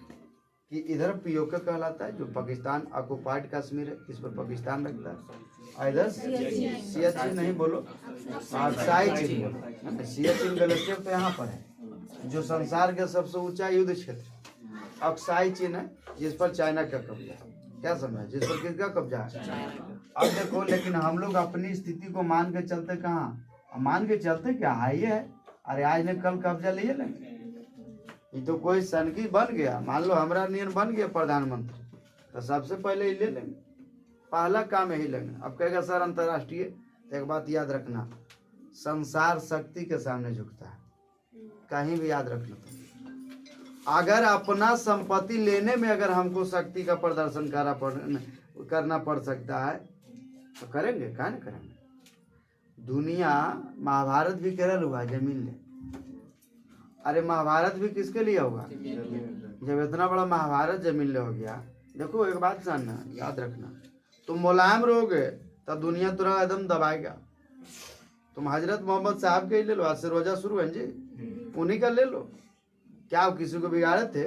कि इधर पीओके कहलाता है, जो पाकिस्तान ऑक्युपाइड कश्मीर है, इस पर पाकिस्तान रखता है। इधर सियाचिन नहीं बोलो, अक्साई चीन बोलो। सियाचिन ग्लेशियर तो यहाँ पर है, जो संसार का सबसे ऊंचा युद्ध क्षेत्र अक्साई चीन है, जिस पर चाइना का कब्जा है। क्या समझा, जिस पर किसका कब्जा है। अब देखो लेकिन हम लोग अपनी स्थिति को मान के चलते कहाँ, मान के चलते क्या है ये है, अरे आज ने कल कब्जा लिए लेंगे। ये तो कोई सनकी बन गया, मान लो हमारा नियन बन गया प्रधानमंत्री, तो सबसे पहले ही ले लेंगे, पहला काम यही लेंगे। अब कहेगा सर अंतर्राष्ट्रीय, तो एक बात याद रखना, संसार शक्ति के सामने झुकता है, कहीं भी याद रखना। अगर अपना संपत्ति लेने में अगर हमको शक्ति का प्रदर्शन करना पड़ सकता है तो करेंगे, क्या नहीं करेंगे। दुनिया महाभारत भी केरल हुआ जमीन ले, अरे महाभारत भी किसके लिए होगा, जब इतना बड़ा महाभारत जमीन ले हो गया। देखो एक बात जानना, याद रखना, तुम मुलायम रहोगे तब दुनिया तुरा एकदम दबाएगा। तुम हजरत मोहम्मद साहब के ही ले लो, आज से रोजा शुरू है जी, उन्हीं का ले लो। क्या वो किसी को बिगाड़े थे,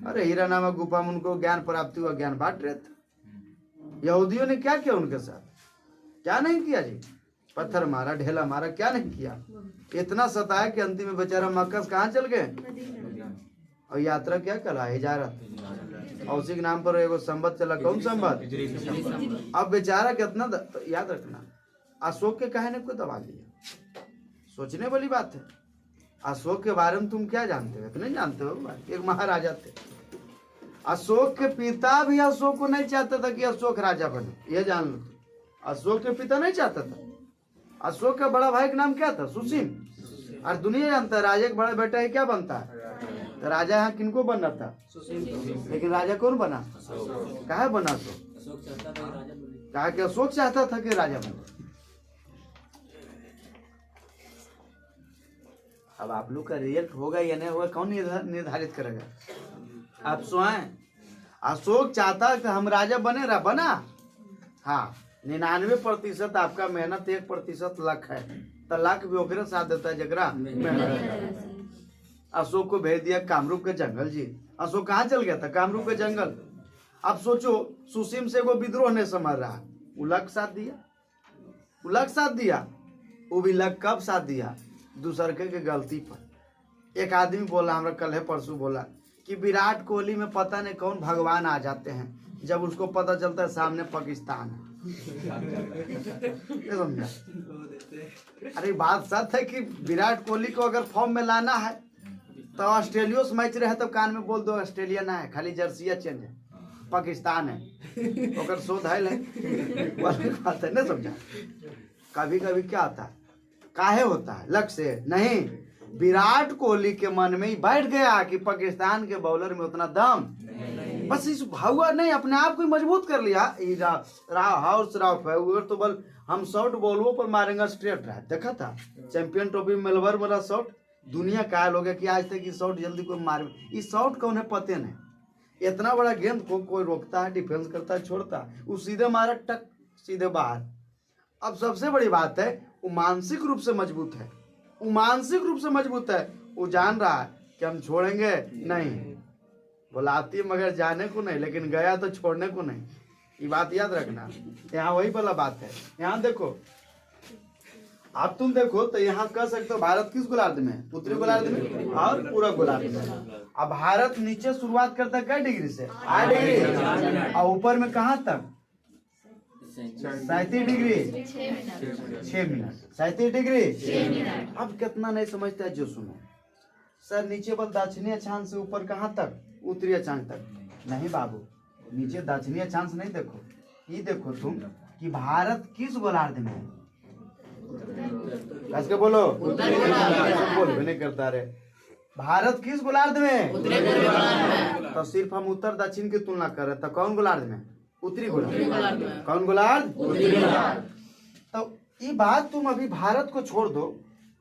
अरे हीरा नामक गुफा में उनको ज्ञान प्राप्ति हुआ, ज्ञान बांट रहे थे। यहूदियों ने क्या किया उनके साथ, क्या नहीं किया जी, पत्थर मारा, ढेला मारा, क्या नहीं किया। इतना सताया कि अंतिम में बेचारा मक्का से कहाँ चल गए। और यात्रा क्या कला, हिजारत, और उसी के नाम पर एगो संबत चला, कौन संबत। अब बेचारा कितना तो याद रखना, अशोक के कहने को दबा दिया, सोचने वाली बात है। अशोक के बारे में तुम क्या जानते हो, नहीं जानते हो। एक महाराजा थे, अशोक के पिता भी अशोक को नहीं चाहता था कि अशोक राजा बने, ये जान लो। अशोक के पिता नहीं चाहता था। अशोक का बड़ा भाई का नाम क्या था, सुसीम। और दुनिया जानता है राजा के बड़ा बेटा है क्या बनता है, तो राजा यहाँ किनको बनना था, लेकिन राजा कौन बना, कहा बना, तो कहा कि अशोक चाहता था कि राजा बने। अब आप लोग का रिजल्ट होगा या नहीं होगा, कौन निर्धारित करेगा, आप स्वयं। अशोक चाहता कि हम राजा बने, रहा बना। हाँ 99% आपका मेहनत, 1% लक है, तो लक भी ओकरे साथ देता है जगरा मेहनत। अशोक को भेज दिया कामरूप के जंगल जी, अशोक कहाँ चल गया था, कामरूप के जंगल। अब सोचो सुसीम से वो विद्रोह नहीं समझ रहा, वो लक साथ दिया, वो लक साथ दिया। वो भी लक कब साथ दिया, दूसर के गलती पर। एक आदमी बोला, हमरा कल है परसों बोला कि विराट कोहली में पता नहीं कौन भगवान आ जाते हैं, जब उसको पता चलता है सामने पाकिस्तान है। समझा, अरे बात सच है कि विराट कोहली को अगर फॉर्म में लाना है तो ऑस्ट्रेलिया से मैच रहे तब कान में बोल दो ऑस्ट्रेलिया ना है, खाली जर्सिया चेंज है, पाकिस्तान है, अगर शोध है बात है ना। समझा, कभी कभी क्या होता है, काहे होता है, लक से नहीं, विराट कोहली के मन में ही बैठ गया कि पाकिस्तान के बॉलर में उतना दम, बस इस हुआ नहीं, अपने आप को मजबूत कर लिया। हाउस राफ है तो बल हम शॉर्ट बॉलों पर मारेंगे स्ट्रेट रहा, देखा था चैंपियन ट्रॉफी मेलबर्न वाला शॉट, दुनिया कायल हो गया कि आज तक ये शॉट जल्दी कोई मार, ये शॉट कौन है पते नहीं। इतना बड़ा गेंद को कोई रोकता है, डिफेंस करता है, छोड़ता है, वो सीधे मारा टक सीधे बाहर। अब सबसे बड़ी बात है वो मानसिक रूप से मजबूत है, वो मानसिक रूप से मजबूत है, वो जान रहा है कि हम छोड़ेंगे नहीं, बुलाती मगर जाने को नहीं, लेकिन गया तो छोड़ने को नहीं। ये बात याद रखना, यहाँ वही वाला बात है। यहाँ देखो, अब तुम देखो तो यहाँ कह सकते हो भारत किस गोलार्ध में, उत्तरी गोलार्ध में और पूरा गोलार्ध में। अब भारत नीचे शुरुआत करता है क्या डिग्री से, 8 डिग्री, और ऊपर में कहाँ तक 37 डिग्री 6 मिनट, 37 डिग्री। अब कितना नहीं समझता है जो सुनो, सर नीचे बल दक्षिणी अक्षांश से ऊपर कहाँ तक, उत्तरी अक्षांश तक। नहीं बाबू, नीचे दक्षिणी अक्षांश नहीं देखो, ये देखो तुम कि भारत किस गोलार्ध में है। कैसे बोलो, बोल भी नहीं करता रे। भारत किस गोलार्ध में, तो सिर्फ हम उत्तर दक्षिण की तुलना कर रहे, तो कौन गोलार्ध में, उत्तरी गोलार्ध। कौन गोलार्ध, उत्तरी गोलार्ध। तो ये बात तुम अभी भारत को छोड़ दो,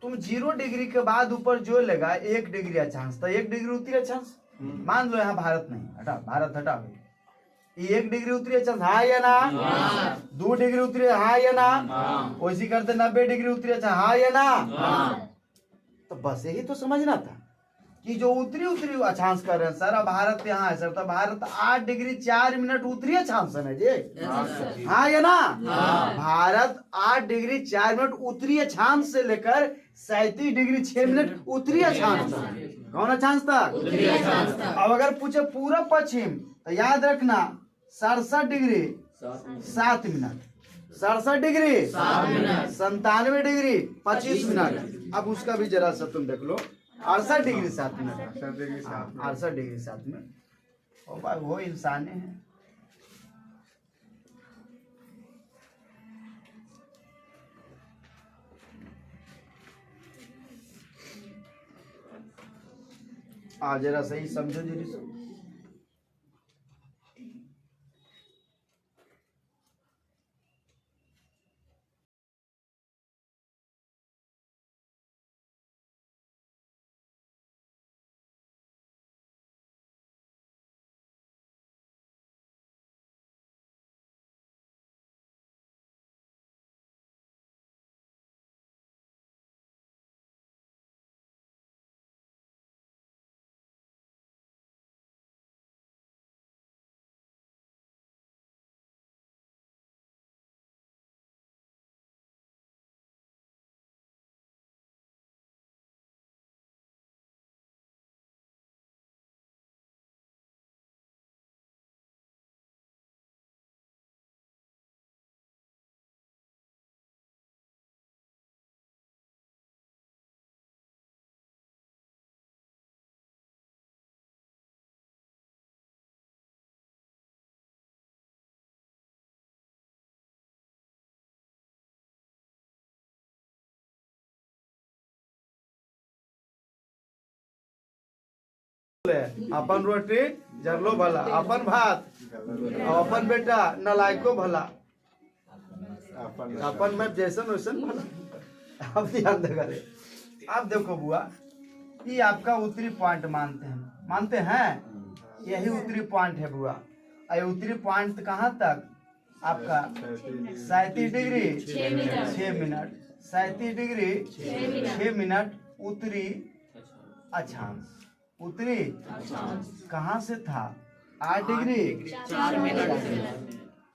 तुम 0 डिग्री के बाद ऊपर जो लेगा 1 डिग्री अक्षांश, तो 1 डिग्री उत्तरी अक्षांश। मान लो यहाँ भारत नहीं, हटा भारत हटा, 1 डिग्री उत्तरी अक्षांश, हाँ या ना, 2 डिग्री उत्तरी, हाँ या ना, वैसी करते 90 डिग्री उत्तरी अक्षांश, हाँ या ना। तो बस यही तो समझना था कि जो उत्तरी अक्षांश कर रहे हैं सर, अब भारत यहाँ है सर, तो भारत 8 डिग्री 4 मिनट उत्तरी अक्षांश है जी, हाँ या ना। भारत 8 डिग्री 4 मिनट उत्तरी अक्षांश से लेकर 37 डिग्री 6 मिनट उत्तरी अक्षांश तक। कौन अक्षांश तक। अब अगर पूछे पूरा पश्चिम, तो याद रखना 67 degree 7 minute, 67 degree 97 degree 25 minute. अब उसका भी जरा सा तुम देख लो, 68 डिग्री 7 मिनट, 68 डिग्री 7 मिनट। ओ भाई वो इंसान है। आ जरा सही समझो जी सब। अपन रोटी जरलो भला, अपन भात और अपन बेटा नलायको भला, अपन में जैसन वैसन भला। अब ध्यान देगा रे। अब देखो बुआ, ये आपका उत्तरी पॉइंट मानते हैं, यही उत्तरी पॉइंट है बुआ। ये उत्तरी पॉइंट कहाँ तक आपका 37 डिग्री 6 मिनट, 37 डिग्री 6 मिनट उत्तरी अक्षांश। उत्तरी कहाँ से था, 8 डिग्री 4 मिनट,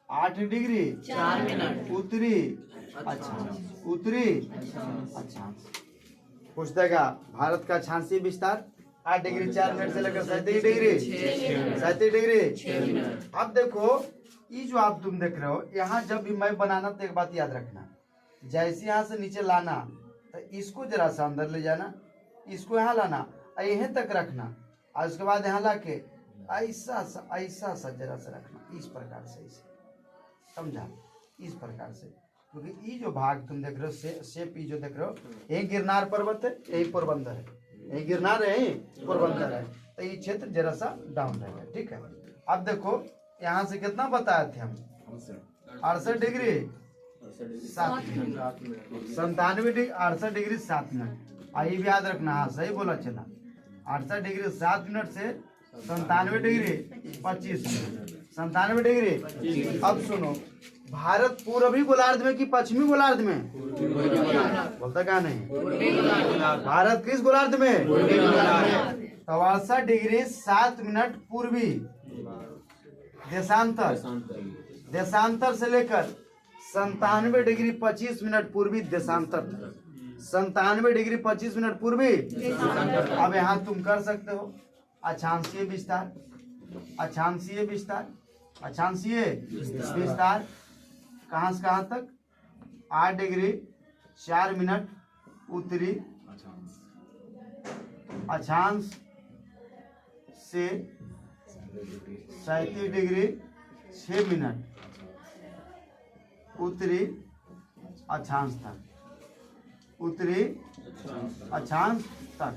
8 डिग्री 4 मिनट उत्तरी अक्षांश, उत्तरी अक्षांश। पूछ देगा भारत का अक्षांशीय विस्तार 8 डिग्री 4 मिनट से लेकर 37 डिग्री 37 डिग्री। अब देखो ये जो आप तुम देख रहे हो, यहाँ जब भी मैं बनाना तो एक बात याद रखना, जैसे यहाँ से नीचे लाना तो इसको जरा सा अंदर ले जाना, इसको यहाँ लाना यहीं तक रखना, और उसके बाद यहाँ ला के ऐसा सा जरा सा रखना, इस प्रकार से, इसे समझा, इस प्रकार से। क्योंकि ये जो भाग तुम देख रहे हो शेप, ये जो देख रहे हो, यही गिरनार पर्वत है, यही पोरबंदर है, यही गिरनार है, यही पोरबंदर है, तो ये क्षेत्र जरा सा डाउन रहेगा, ठीक है। अब देखो यहाँ से कितना बताए थे हम, 68 degree 7 minute, 97 degree 68 degree 7 minute. ये भी याद रखना, हाँ सही बोला चला, 68 डिग्री 7 मिनट से 97 डिग्री 25 मिनट, 97 डिग्री। अब सुनो, भारत पूर्वी गोलार्ध में कि पश्चिमी गोलार्ध में? बोलता क्या नहीं? भारत किस गोलार्ध में? 62 डिग्री 7 मिनट पूर्वी देशांतर, देशांतर से लेकर 97 डिग्री 25 मिनट पूर्वी देशांतर, 97 डिग्री 25 मिनट पूर्वी। अब यहाँ तुम कर सकते हो अक्षांशीय विस्तार, अक्षांशीय विस्तार, अक्षांशीय विस्तार कहाँ से कहाँ तक? 8 डिग्री 4 मिनट उत्तरी अक्षांश से 37 डिग्री 6 मिनट उत्तरी अक्षांश तक, उत्तरी अक्षांश तक।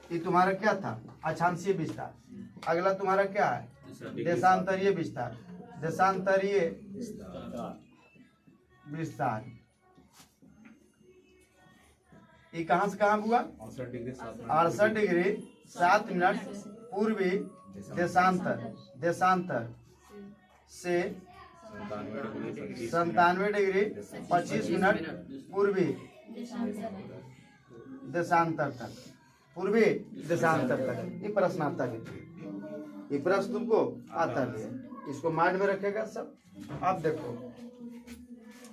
ये तुम्हारा क्या था? अक्षांशीय विस्तार। अगला तुम्हारा क्या है? देशांतरीय विस्तार, देशांतरीय विस्तार। ये कहां से कहां हुआ? 68 डिग्री 7 मिनट पूर्वी देशांतर, देशांतर से 97 डिग्री 25 मिनट पूर्वी देशांतर तक, पूर्वी देशांतर तक। ये प्रश्न आता है, ये प्रश्न तुमको आता है, इसको माइंड में रखेगा सब। अब देखो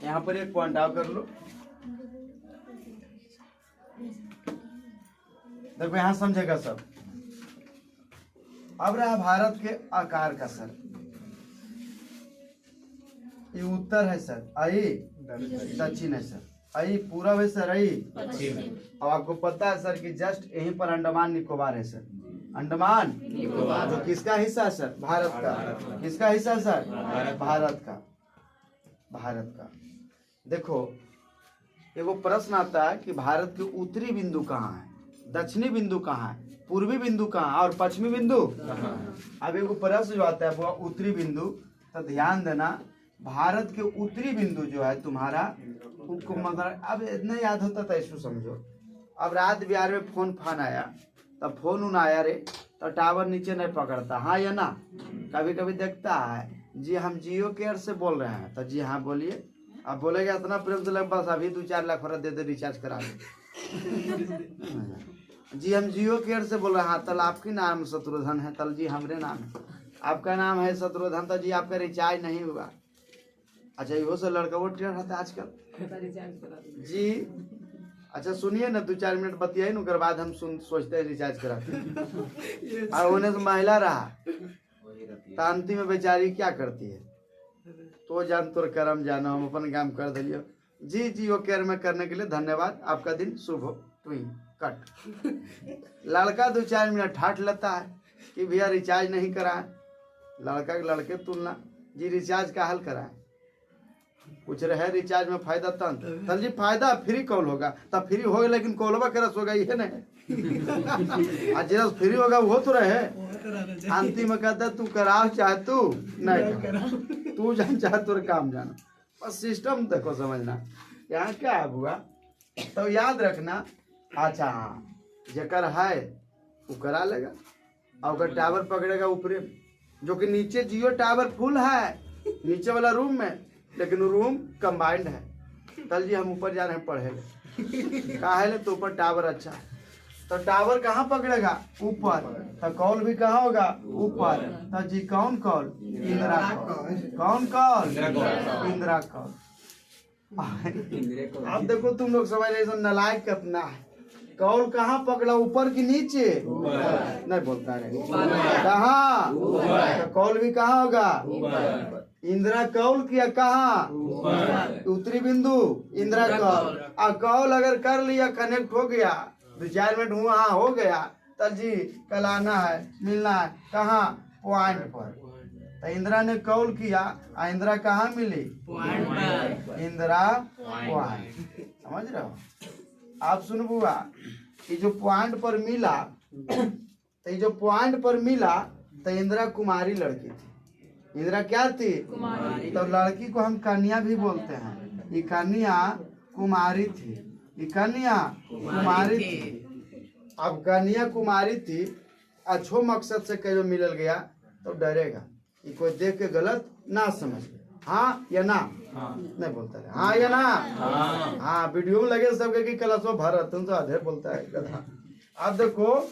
यहाँ पर एक पॉइंट आउट कर लो। देखो यहाँ समझेगा सब। अब रहा भारत के आकार का सर, ये उत्तर है सर, आई दक्षिण है सर, आई पूरब है सर, आई। अब आपको पता है सर कि जस्ट यहीं पर अंडमान निकोबार है सर, अंडमान निकोबार। तो किसका हिस्सा है सर? भारत का। किसका हिस्सा है सर? भारत का, भारत का। देखो एगो प्रश्न आता है कि भारत के उत्तरी बिंदु कहाँ है, दक्षिणी बिंदु कहाँ है, पूर्वी बिंदु कहाँ और पश्चिमी बिंदु। अब एगो प्रश्न जो आता है वो उत्तरी बिंदु, तो ध्यान देना भारत के उत्तरी बिंदु जो है तुम्हारा, उनको मतलब अब इतना याद होता था इसको समझो। अब रात बिहार में फोन आया, तब फोन उन आया रे, तो टावर नीचे नहीं पकड़ता, हाँ या ना? कभी कभी देखता है जी हम जियो केयर से बोल रहे हैं, तो जी हाँ बोलिए। अब बोलेगा इतना प्रेम से लग, बस अभी 2-4 लाख रुपया दे दे रिचार्ज करा दे। जी हम जियो केयर से बोल रहे हैं, हाँ तल आपकी नाम शत्रुधन है, तल जी हमरे नाम है, आपका नाम है शत्रुधन, तो जी आपका रिचार्ज नहीं हुआ। अच्छा इहो से लड़का वो ट्रेन रहता है आजकल जी। अच्छा सुनिए ना 2-4 मिनट बतियाई ना, उसके बाद हम सोचते हैं रिचार्ज कराते हैं। और होने से महिला रहा तो अंतिम में बेचारी क्या करती है, तो जान तोर कर्म जानो, हम अपन काम कर दिलियो। जी जी वो केयर में करने के लिए धन्यवाद, आपका दिन शुभ हो, तुई कट। लड़का 2-4 मिनट ठाट लेता है कि भैया रिचार्ज नहीं कराए, लड़का के लड़के तुलना, जी रिचार्ज का हल कराए, कुछ रहे रिचार्ज में फायदा तंत्र जी, फायदा फ्री कॉल होगा, तब फ्री होगा लेकिन कॉलवा करस होगा, ये नहीं। आज जब फ्री होगा वो तो रहे, अंतिम में कहता तू कराओ चाहे तू नहीं, तू जान चाहे तुर काम जाना, बस सिस्टम देखो समझना। यहाँ क्या हुआ तो याद रखना। अच्छा हाँ जकर है वो करा लेगा, और अगर टावर पकड़ेगा ऊपरे, जो कि नीचे जियो टावर फुल है नीचे वाला रूम में, लेकिन रूम कंबाइंड है, कल जी हम ऊपर जा रहे हैं पढ़े ले, कहा है ले तो ऊपर टावर अच्छा है, तो टावर कहाँ पकड़ेगा? ऊपर। तो कॉल भी कहाँ होगा? ऊपर। तो जी कौन कॉल? इंदिरा कॉल। कौन कॉल? इंदिरा कॉल। अब देखो तुम लोग समझ रहे नलायक कितना है, कॉल कहाँ पकड़ा? ऊपर की नीचे? नहीं बोलता है कहाँ? तो कॉल भी कहाँ होगा? इंदिरा कॉल किया कहाँ? उत्तरी बिंदु इंदिरा कॉल। और कॉल अगर कर लिया, कनेक्ट हो गया, 2-4 मिनट हुआ हो गया, तब जी कल आना है, मिलना है, कहाँ? पॉइंट पर। तो इंदिरा ने कॉल किया, इंदिरा कहाँ मिली? इंदिरा पॉइंट। समझ रहे हो? आप सुन बुआ, ये जो पॉइंट पर मिला, तो ये जो पॉइंट पर मिला, तो इंदिरा कुमारी लड़की थी। इंदिरा क्या थी? कुमारी। तो लड़की को हम कन्या भी बोलते हैं, ये कन्या कुमारी थी, ये कन्या कुमारी थी। अब कन्या कुमारी थी, अच्छो मकसद से कहीं मिलल गया तो डरेगा, ये कोई देख के गलत ना समझ। हाँ या ना, नहीं बोलता है हाँ या ना, हाँ वीडियो में लगे सबके कि कलशो भरत तुम तो आधे बोलता है गधा। अब देखो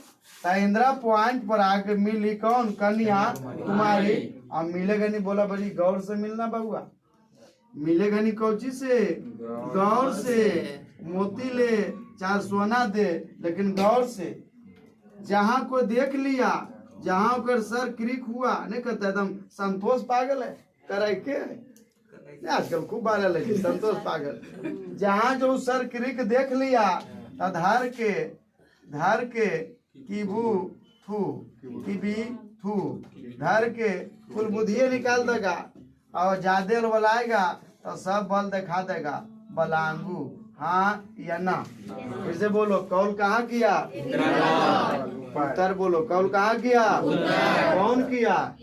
इंदिरा पॉइंट पर आके मिली कौन कन्या कुमारी। अब मिलेगा नहीं, बोला बड़ी गौर से मिलना बउआ, मिलेगा नहीं कौची से, गौर से। मोती ले चाहे सोना दे लेकिन गौर से। जहाँ को देख लिया, जहाँ कर सर क्रिक हुआ, नहीं कहता एकदम संतोष पागल है करे के आजकल खूब बारह लगी संतोष पागल। जहाँ जो सर क्रिक देख लिया तो धार के की बू थू की बी थू धर के फुल बुद्धिये निकाल देगा और ज्यादा बलाएगा तो सब बल दिखा देगा। बलांगू हाँ या ना, फिर से बोलो कौल कहाँ किया, उत्तर बोलो कौल कहाँ किया, कौन किया,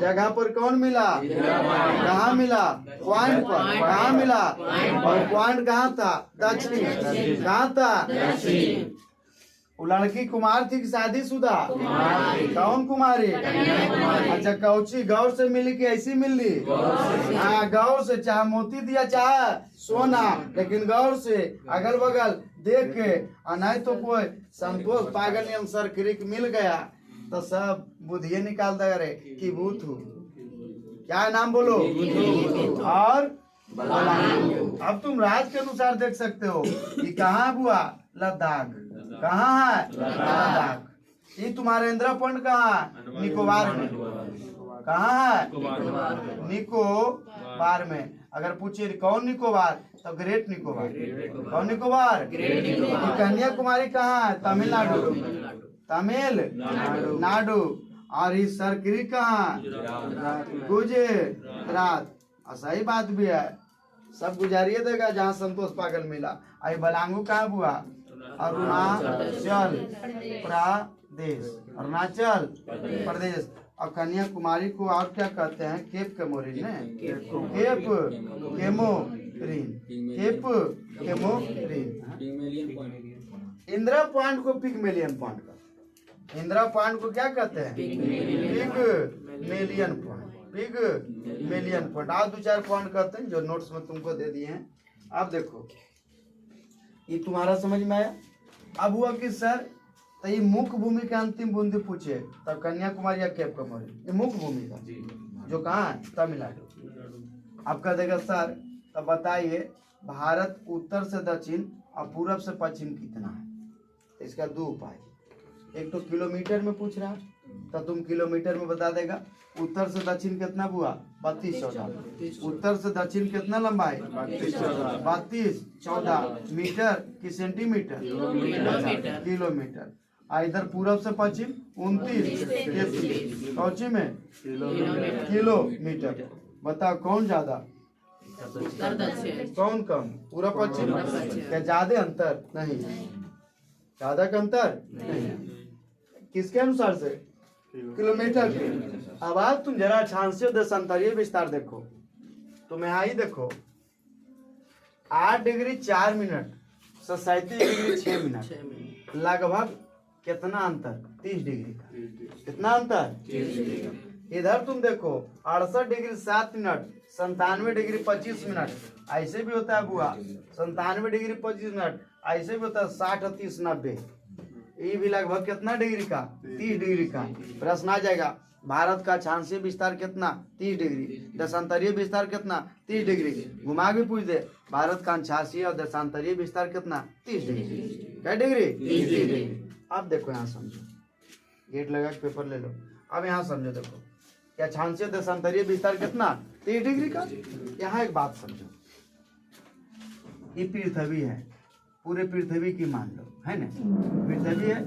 जगह पर कौन मिला, कहाँ मिला, पॉइंट पर कहाँ मिला, और पॉइंट कहाँ था, दक्षिण कहाँ था। वो लड़की कुमार थी कि शादीशुदा, कौन कुमारी, अच्छा कौची गौर से मिली कि ऐसी मिली, हाँ गौर से, चाहे मोती दिया चाहे सोना, लेकिन गौर से अगल बगल देख के। और नहीं तो कोई संतोष पागल ने सर क्रिक मिल गया तो सब बुद्धिये निकाल दे रे कि बूथू क्या नाम बोलो, और अब तुम राज के अनुसार देख सकते हो कि कहाँ हुआ, लद्दाख कहाँ है, लद्दाख। ये तुम्हारे इंदिरा पॉइंट कहाँ है, निकोबार में, कहाँ है, निकोबार में। अगर पूछे कौन निकोबार तो ग्रेट निकोबार, कौन निकोबार, कन्याकुमारी कहाँ है, तमिलनाडु, तमिलनाडु। और ये सरकरी कहाँ, गुजरात। सही बात भी है, सब गुजारिए देगा जहाँ संतोष पागल मिला। आई बलांगू कहाँ हुआ, अरुणाचल प्रदेश, अरुणाचल प्रदेश। और कन्याकुमारी को और क्या कहते हैं, Cape Comorin, Cape Comorin, Cape Comorin. Indira Point को पिगमेलियन पॉइंट का, इंदिरा पॉइंट को क्या कहते हैं, पिगमेलियन पॉइंट, पिगमेलियन पॉइंट। आज 2-4 पॉइंट कहते हैं जो नोट्स में तुमको दे दिए हैं। अब देखो ये तुम्हारा समझ में आया। अब हुआ कि सर तो ये मुख्य भूमि के अंतिम बूंदी पूछे तब कन्याकुमारी या केप केमोरिन, ये मुख्य भूमि का जो कहाँ है, तमिलनाडु। अब कह देगा सर तब बताइए भारत उत्तर से दक्षिण और पूरब से पश्चिम कितना है। तो इसका 2 उपाय, एक तो किलोमीटर में पूछ रहा तो तुम किलोमीटर में बता देगा। उत्तर से दक्षिण कितना हुआ, 32-14। उत्तर से दक्षिण कितना लंबाई, 32-14 मीटर कि सेंटीमीटर, किलोमीटर। इधर पूरब से पश्चिम 29-33 कौची में किलोमीटर। बताओ कौन ज्यादा, कौन कम, पूरा पश्चिम। क्या ज्यादा अंतर नहीं, ज्यादा का अंतर नहीं, किसके अनुसार से, किलोमीटर के। अब आज तुम जरा क्षांशीय देशांतरीय विस्तार देखो, तुम यहाँ ही देखो 8 डिग्री 4 मिनट से 37 डिग्री 6 मिनट, लगभग कितना अंतर, 30 डिग्री का, कितना अंतर। इधर तुम देखो 68 डिग्री 7 मिनट, 97 डिग्री 25 मिनट, ऐसे भी होता है बुआ, 97 डिग्री 25 मिनट, ऐसे भी होता है 60 30 90। ये भी लगभग कितना डिग्री का, 30 डिग्री का। प्रश्न आ जाएगा भारत का क्षांशीय विस्तार कितना, 30 डिग्री, देशांतरीय विस्तार कितना, 30 डिग्री। घुमा के पूछ दे भारत का क्षांशीय और देशांतरीय विस्तार कितना, 30 डिग्री। क्या डिग्री, 30 डिग्री। अब देखो यहाँ समझो, गेट लगा के पेपर ले लो। अब यहाँ समझो, देखो क्या क्षांशीय देशांतरीय विस्तार कितना, 30 डिग्री का। यहाँ एक बात समझो, ये पृथ्वी है, पूरे पृथ्वी की मान लो है ना, पृथ्वी है।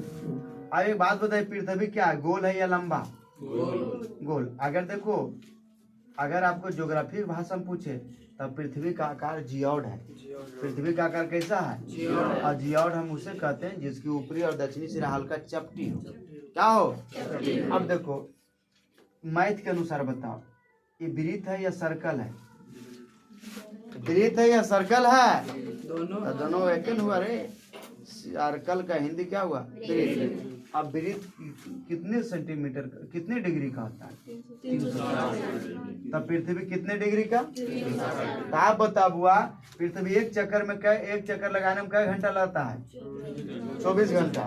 अब एक बात बताइए, पृथ्वी क्या है, गोल है या लंबा, गोल। अगर देखो अगर आपको ज्योग्राफी भाषा में पूछे तब पृथ्वी का आकार जियोड है। पृथ्वी का आकार कैसा है, और जियोड हम उसे कहते हैं जिसकी ऊपरी और दक्षिणी सिरा हल्का चपटी हो। क्या हो, अब देखो मैथ के अनुसार बताओ ये वृत्त है या सर्कल है, वृत्त है या सर्कल है, दोनों एक हुआ रे। सर्कल का हिंदी क्या हुआ, वृत्त। अब वृत्त कितने सेंटीमीटर, कितने डिग्री का होता है, तब पृथ्वी कितने डिग्री का? तो आप बता बुआ, पृथ्वी एक चक्कर लगाने में कई घंटा लगता है? 24 घंटा।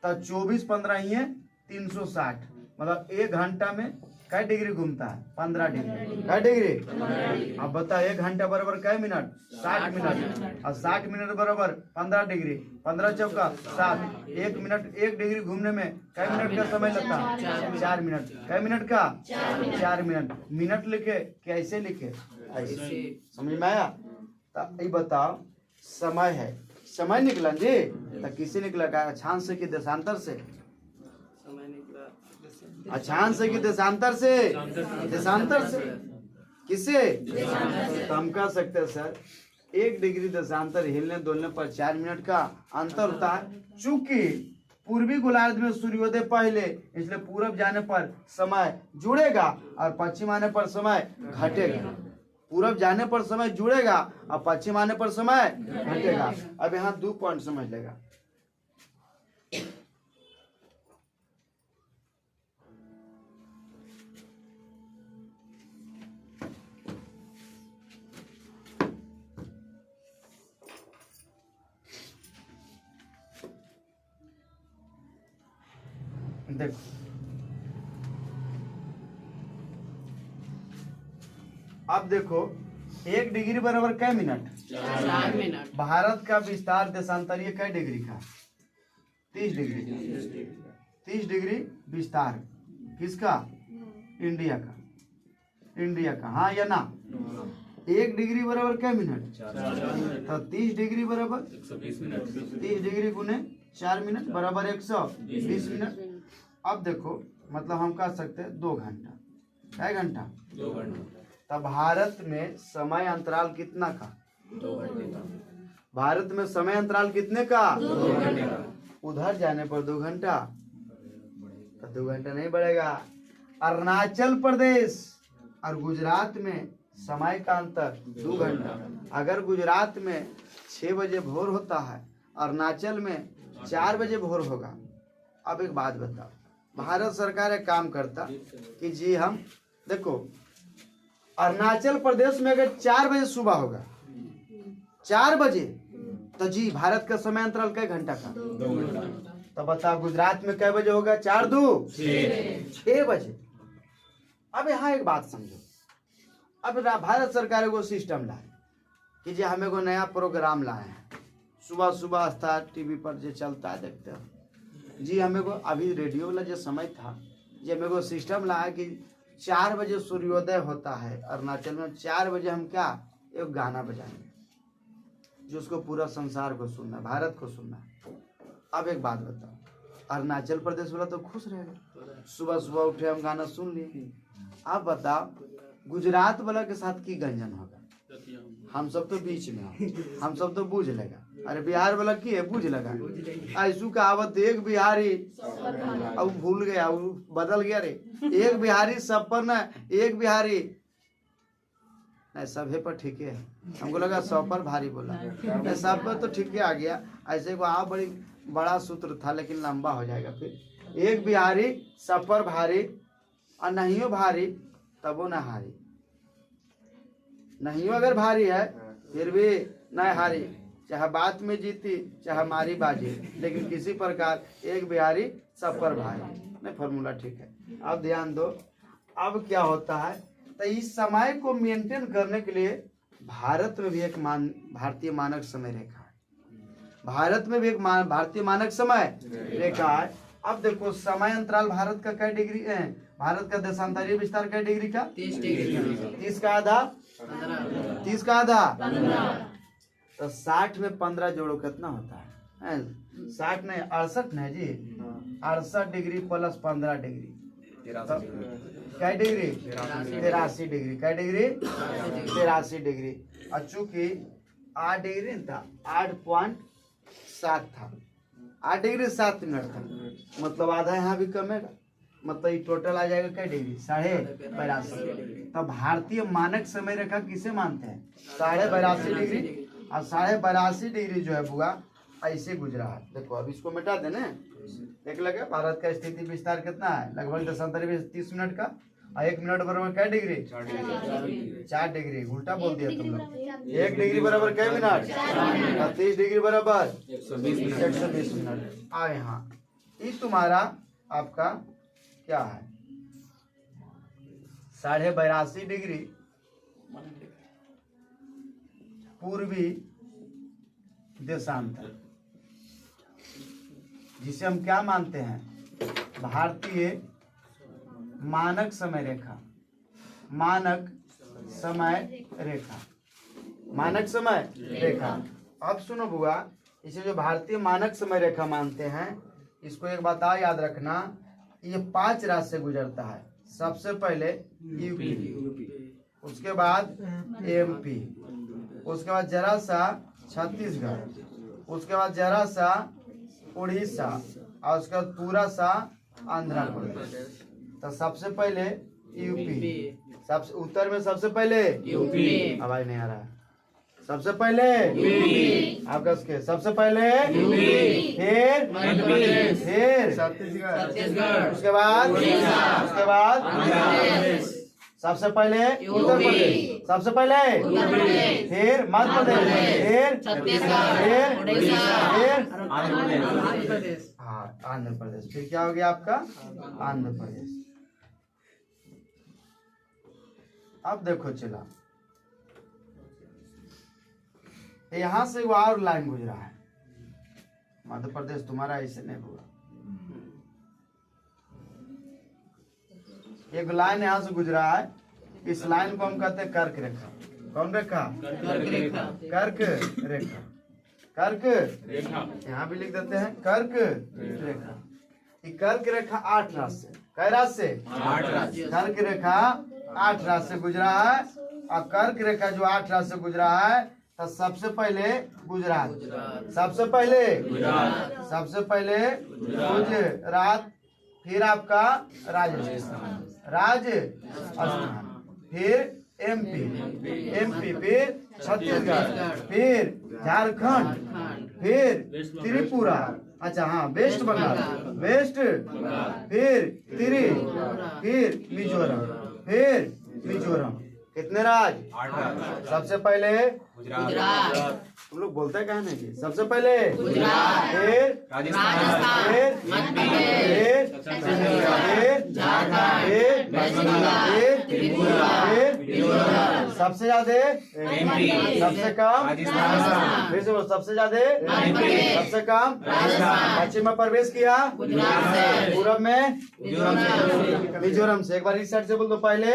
तब 24 15 ही है 360, मतलब 1 घंटा में कई डिग्री घूमता है? 15 डिग्री। कई डिग्री? अब बता 1 घंटा बराबर कई मिनट? 60 मिनट। और 60 मिनट बराबर 15 डिग्री, 15 चौका 60। 1 मिनट 1 डिग्री घूमने में कई मिनट का समय लगता है? 4 मिनट। कई मिनट का? 4 मिनट। मिनट लिखे कैसे लिखे? ऐसे। समझ में आया? तो ये बताओ, समय है, समय निकला जी, तो किसे निकला? अक्षांश से कि देशांतर से? अक्षांश से कि देशांतर से? देशांतर से। किसे? तो हम कह सकते हैं सर 1 डिग्री देशांतर हिलने डुलने पर 4 मिनट का अंतर होता है। चूंकि पूर्वी गोलार्ध में सूर्योदय पहले, इसलिए पूरब जाने पर समय जुड़ेगा और पश्चिम आने पर समय घटेगा। पूरब जाने पर समय जुड़ेगा और पश्चिम आने पर समय घटेगा। अब यहाँ 2 पॉइंट समझ लेगा। देखो, अब देखो 1 डिग्री बराबर कै मिनट? 4 मिनट। भारत का विस्तार देशांतरीय कै डिग्री का? 30 डिग्री। 30 डिग्री विस्तार किसका? इंडिया का। इंडिया का, हाँ या ना? 1 डिग्री बराबर कै मिनट? 4 तो 30 डिग्री बराबर 120 मिनट। 30 डिग्री गुने 4 मिनट बराबर 120 मिनट। अब देखो, मतलब हम कह सकते हैं 2 घंटा। कै घंटा? 2 घंटा। तब भारत में समय अंतराल कितना का? 2 घंटे का। भारत में समय अंतराल कितने का? 2 घंटे का। उधर जाने पर 2 घंटा, तो 2 घंटा नहीं बढ़ेगा। अरुणाचल प्रदेश और गुजरात में समय का अंतर 2 घंटा। अगर गुजरात में 6 बजे भोर होता है, अरुणाचल में 4 बजे भोर होगा। अब एक बात बताओ, भारत सरकार एक काम करता कि जी हम देखो, अरुणाचल प्रदेश में अगर 4 बजे सुबह होगा, 4 बजे, तो जी भारत का समय अंतराल कै घंटा का? 2 घंटा। तो बताओ गुजरात में कै बजे होगा? 4 2 6 बजे। अब यहाँ एक बात समझो, अब भारत सरकार एगो सिस्टम लाए कि जी हम एगो नया प्रोग्राम लाए हैं, सुबह सुबह स्टार टीवी पर जो चलता है देखते हो जी। हमें को अभी रेडियो वाला जो समय था, जी हमें को सिस्टम लाया कि 4 बजे सूर्योदय होता है अरुणाचल में, 4 बजे हम क्या एक गाना बजाएंगे जो उसको पूरा संसार को सुनना, भारत को सुनना। अब एक बात बताओ, अरुणाचल प्रदेश वाला तो खुश रहेगा, सुबह सुबह उठे हम गाना सुन लिए। अब बताओ गुजरात वाला के साथ की गंजन होगा? हम सब तो बीच में हो, हम सब तो बूझ लेगा। अरे बिहार वाला की है बूझ लगा, ऐसू कहावत एक बिहारी, अब भूल गया, बदल गया रे। एक बिहारी सब पर ना, एक बिहारी नहीं, सभे पर ठीक है। हमको लगा 100 पर भारी बोला, सब पर तो ठीक है आ गया। ऐसे को आ बड़ा सूत्र था, लेकिन लंबा हो जाएगा फिर। एक बिहारी सब पर भारी, और नहीं हो भारी तबो न हारी। नहीं अगर भारी है फिर भी न हारी, चाहे बात में जीती चाहे मारी बाजी, लेकिन किसी प्रकार एक बिहारी सब पर भारी। नहीं, फॉर्मूला ठीक है। अब ध्यान दो, अब क्या होता है, तो इस समय को मेंटेन करने के लिए भारत में भी एक भारतीय मानक समय रेखा है। भारत में भी एक भारतीय मानक समय रेखा है। अब देखो समय अंतराल भारत का क्या डिग्री है? भारत का देशांतरीय विस्तार क्या डिग्री का? 30 डिग्री। 30 का आधा? 30 का आधा? तो 60 में 15 जोड़ो कितना होता है? 60 नहीं 68 नहीं जी, 68 डिग्री प्लस 15 डिग्री क्या डिग्री? 83 डिग्री। क्या डिग्री? 83 डिग्री। और चूंकि 8 डिग्री था, 8.7 था, 8 डिग्री 7 मिनट था, मतलब आधा यहाँ भी कमेगा, मतलब ये टोटल आ जाएगा क्या डिग्री? 82.5। तब भारतीय मानक समय रेखा किसे मानते हैं? 82.5 डिग्री। और 82.5 डिग्री जो है बुआ ऐसे गुजरा है। देखो अब इसको मिटा देना, देख लगे भारत का स्थिति विस्तार कितना है? लगभग देशांतरीय 30 मिनट का, और 1 मिनट बराबर क्या डिग्री? 4 डिग्री। उल्टा बोल दिया तुम लोग। 1 डिग्री बराबर क्या मिनट? 30 डिग्री बराबर 120 मिनट। आ यहाँ ये तुम्हारा आपका क्या है? 82.5 डिग्री पूर्वी देशांतर, जिसे हम क्या मानते हैं? भारतीय मानक समय रेखा। मानक समय रेखा, मानक समय रेखा। अब सुनो बुआ, इसे जो भारतीय मानक समय रेखा मानते हैं, इसको एक बात याद रखना, ये 5 राज्य से गुजरता है। सबसे पहले यूपी, उसके बाद एमपी, उसके बाद जरा सा छत्तीसगढ़, उसके बाद जरा सा उड़ीसा, और उसके बाद पूरा सा आंध्र प्रदेश। तो सबसे पहले यूपी, सबसे उत्तर में सबसे पहले यूपी। आवाज नहीं आ रहा है। सबसे पहले यूपी, आपका सबसे पहले यूपी, फिर छत्तीसगढ़, उसके बाद सबसे पहले उत्तर प्रदेश, सबसे पहले फिर मध्य प्रदेश, फिर छत्तीसगढ़, फिर आंध्र प्रदेश। हाँ, आंध्र प्रदेश। फिर क्या हो गया आपका? आंध्र प्रदेश। अब देखो चला, यहाँ से वो और लाइन गुजरा है। मध्य प्रदेश तुम्हारा ऐसे नहीं हुआ। एक लाइन यहाँ से गुजरा है, इस लाइन को हम कहते हैं कर्क रेखा। कौन रेखा? कर्क रेखा। कर्क रेखा, कर्क रेखा, यहाँ भी लिख देते हैं कर्क रेखा। ये कर्क रेखा 8 राज्य से, कै राज्य से? 8 राज्य। कर्क रेखा 8 राज्य से गुजरा है। और कर्क रेखा जो 8 राज्य से गुजरा है, तो सबसे पहले गुजरात, सबसे पहले सबसे पहले गुजरात, फिर आपका राजस्थान, फिर एमपी, फिर छत्तीसगढ़, फिर झारखंड, फिर त्रिपुरा, अच्छा हाँ वेस्ट बंगाल, फिर फिर मिजोरम। कितने राज्य? 8। सबसे पहले गुजरात। तुम लोग बोलते कहाँ नहीं? सबसे पहले गुजरात, फिर राजस्थान, फिर सबसे ज्यादा सबसे कम, फिर से सबसे ज्यादा सबसे कम। पश्चिम में प्रवेश किया पूरब में मिजोरम से। एक बार इस साइड से बोल दो, पहले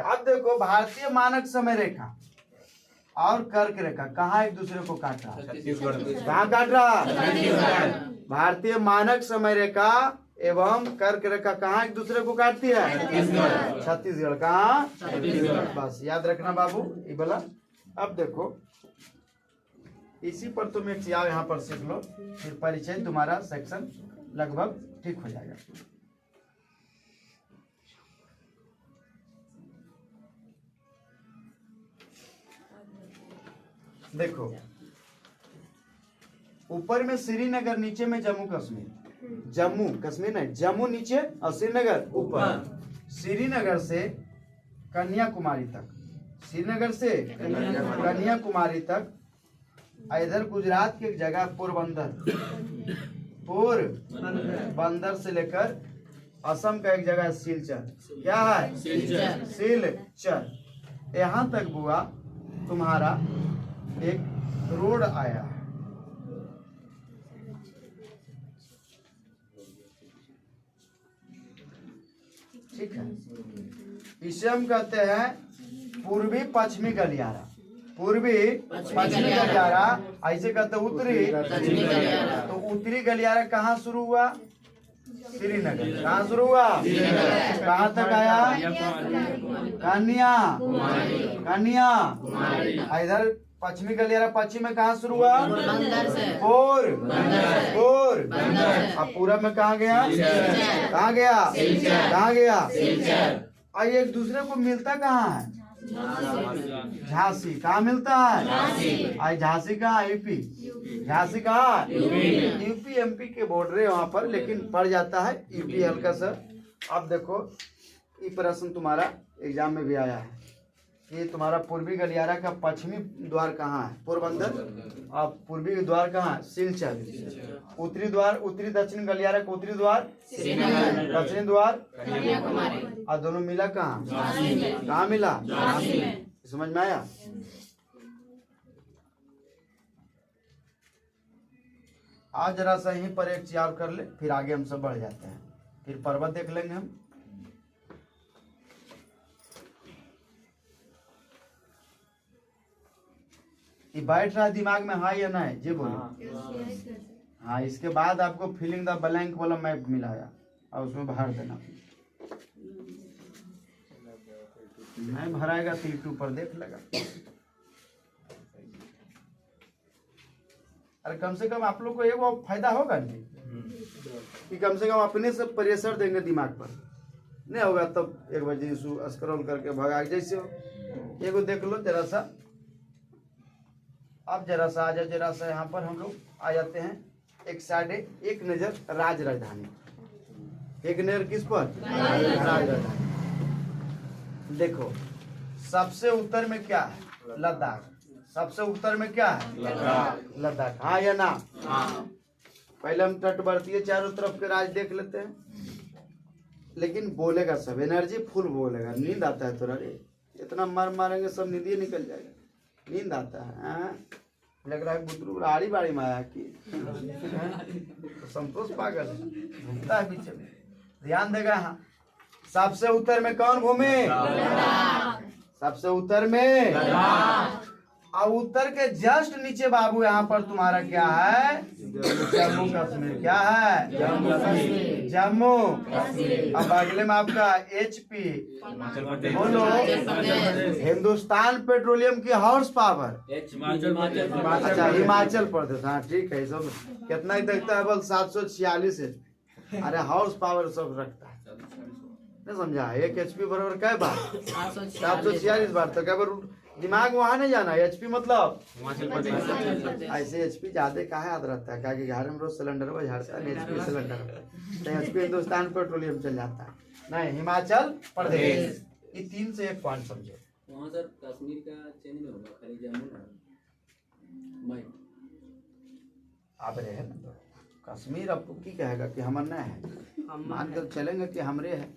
अब देखो, भारतीय मानक समय रेखा और कर्क रेखा कहाँ एक दूसरे को काट रहा? कहाँ काट रहा? भारतीय मानक समय रेखा एवं कर्क रेखा कहाँ एक दूसरे को काटती है? छत्तीसगढ़। कहाँ? बस याद रखना बाबू ये बोला। अब देखो, इसी पर तुम एक याद यहाँ पर सीख लो, फिर परिचय तुम्हारा सेक्शन लगभग ठीक हो जाएगा। देखो, ऊपर में श्रीनगर, नीचे में जम्मू कश्मीर। जम्मू कश्मीर नहीं, जम्मू नीचे और श्रीनगर ऊपर। श्रीनगर से कन्याकुमारी तक, श्रीनगर से कन्याकुमारी तक। इधर गुजरात की एक जगह पोरबंदर से लेकर असम का एक जगह सिलचर। क्या है? सिलचर। यहाँ तक बुआ तुम्हारा एक रोड आया है। ठीक है, इसे हम कहते हैं पूर्वी पश्चिमी गलियारा। पूर्वी पश्चिमी गलियारा, ऐसे कहते उत्तरी। तो उत्तरी गलियारा कहाँ शुरू हुआ? श्रीनगर। कहाँ शुरू हुआ? कहाँ तक आया? कन्या। इधर पश्चिमी गलियारा पश्चिम में कहाँ शुरू हुआ? पोर। अब पूरब में कहाँ गया? कहाँ गया? और एक दूसरे को मिलता कहाँ है? झांसी कहाँ मिलता है? आज झांसी कहाँ? यूपी। झांसी कहाँ? यूपी एमपी के बॉर्डर है वहां पर, लेकिन पड़ जाता है यूपी हल्का सा। अब देखो ये प्रश्न तुम्हारा एग्जाम में भी आया है कि तुम्हारा पूर्वी गलियारा का पश्चिमी द्वार कहाँ है? पोरबंदर। अब पूर्वी द्वार कहाँ? सिलचर। उत्तरी द्वार, उत्तरी दक्षिण गलियारा का उत्तरी द्वार दक्षिणी द्वार, और दोनों मिला कहाँ? कहाँ मिला? समझ में आया? आज जरा सा यहीं पर एक चीज और कर ले, फिर आगे हम सब बढ़ जाते हैं, फिर पर्वत देख लेंगे हम। ये बैठ रहा दिमाग में, हाँ या नहीं? जी बोलो। हाँ, इसके बाद आपको फिलिंग द ब्लैंक वाला मैप मिला है और उसमें भर देना। नहीं भराएगा तो यूट्यूब पर देख लेगा। अरे कम से कम आप लोग को एक वो फायदा होगा नहीं कि कम से कम अपने से प्रेशर देंगे दिमाग पर, नहीं होगा तब एक बजे स्क्रॉल करके भगा जैसे हो। एगो देख लो जरा सा। अब जरा सा आ जाए, जरा सा यहाँ पर हम लोग आ जाते हैं। एक साइड एक नजर राज राजधानी, एक नजर किस पर? राज राजधानी। देखो सबसे उत्तर में क्या है? लद्दाख। सबसे उत्तर में क्या है? लद्दाख। हाँ या ना? पहले हम तटवर्तीय चारों तरफ के राज देख लेते हैं, लेकिन बोलेगा सब, एनर्जी फुल बोलेगा। नींद आता है थोड़ा रे, इतना मारेंगे सब नींद ही निकल जाएगा। नींद आता है, लग रहा है बुतरू आड़ी बाड़ी में आया कि तो संतोष पागल घूमता है पीछे में। ध्यान देगा। हाँ, सबसे उत्तर में कौन घूमे? सबसे उत्तर में। और उत्तर के जस्ट नीचे बाबू यहाँ पर तुम्हारा क्या है? जम्मू कश्मीर। क्या है? जम्मू कश्मीर। जम्मू। अब अगले में आपका HP। बोलो। हिंदुस्तान पेट्रोलियम की हॉर्स पावर। अच्छा, हिमाचल प्रदेश। हाँ ठीक है, सब कितना ही देखता है? बल 746 है। अरे हॉर्स पावर सब रखता है, नहीं समझा? 1 HP बराबर क्या बार? 746 बार। तो क्या बार दिमाग वहां नहीं जाना। HP मतलब ऐसे HP ज्यादा कहा याद रहता है? क्या कि घर में रोज सिलेंडर वो झाड़ता है, HP सिलेंडर तो HP हिंदुस्तान पेट्रोलियम चल जाता है। नहीं, हिमाचल प्रदेश। ये 3 से 1 पॉइंट समझो। वहाँ सर कश्मीर का चेंज नहीं होगा, खाली जम्मू। आप रहे हैं ना, कश्मीर आपको की कहेगा कि हमारा नहीं है, मान कर चलेंगे कि हमरे है।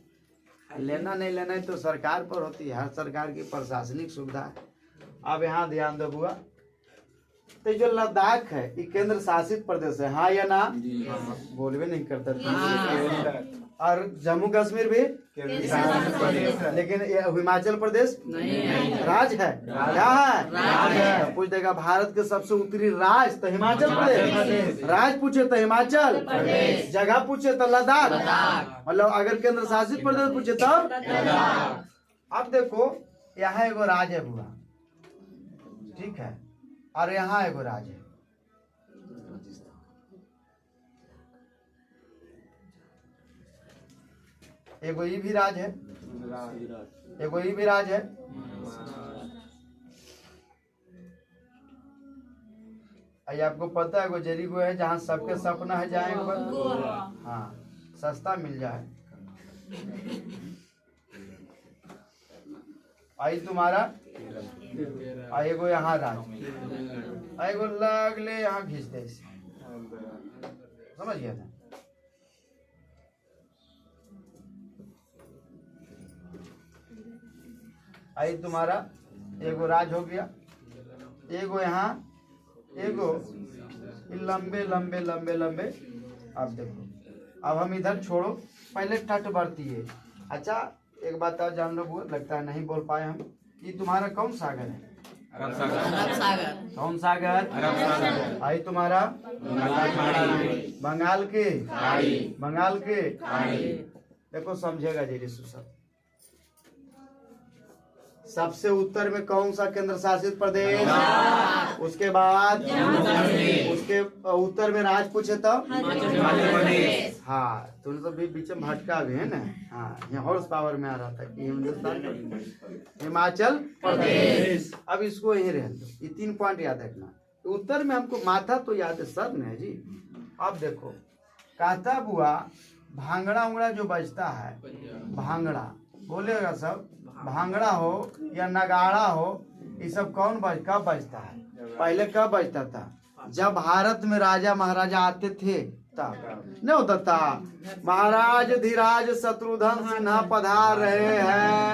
लेना नहीं लेना है तो सरकार पर होती है, हर सरकार की प्रशासनिक सुविधा है। अब यहाँ ध्यान दो बुआ, तो जो लद्दाख है ये केंद्र शासित प्रदेश है, हाँ या ना? बोलवे नहीं करता। और जम्मू कश्मीर भी, लेकिन हिमाचल प्रदेश राज्य है। क्या है? पूछ देगा भारत के सबसे उत्तरी राज्य तो हिमाचल प्रदेश। राज्य पूछे तो हिमाचल, जगह पूछे तो लद्दाख। मतलब अगर केंद्र शासित प्रदेश पूछे तब। अब देखो यहाँ एगो राज्य है बुआ, ठीक है, और यहाँ एगो राज्य है। एगो ये भी राज है, एगो ये भी राज है। ये आपको पता है गुजरी को है जहाँ सबके सपना है जाए एक बार। हाँ, सस्ता मिल जाए। आई तुम्हारा एगो यहाँ राज, एगो लगले यहाँ घिस दे, समझ गया था? आई तुम्हारा एगो राज हो गया, एगो यहाँ, एगो लंबे लंबे लंबे लंबे। अब देखो, अब हम इधर छोड़ो, पहले तटवर्ती है। अच्छा एक बात और जान लो, लगता है नहीं बोल पाए हम। ये तुम्हारा कौन सागर है? अरब सागर। कौन सागर? अरब सागर। आई तुम्हारा बंगाल के, बंगाल के। देखो समझेगा जी सब, सबसे उत्तर में कौन सा केंद्र शासित प्रदेश? उसके बाद उसके उत्तर में राज पूछे तो हाँ, तुमने तो बीच में भटका भी है ना। हाँ, यहाँ हॉर्स पावर में आ रहा था कि हिंदुस्तान का हिमाचल प्रदेश। अब इसको यही रह दो, ये 3 पॉइंट याद रखना। उत्तर में हमको माथा तो याद है, सर ने जी। अब देखो कहता बुआ भांगड़ा उंगड़ा जो बजता है, भांगड़ा बोलेगा सब, भांगड़ा हो या नगाड़ा हो, ये सब कब बजता है? पहले कब बजता था? जब भारत में राजा महाराजा आते थे तब नहीं होता था। महाराज धीराज शत्रुघ्न सिन्हा पधार रहे हैं,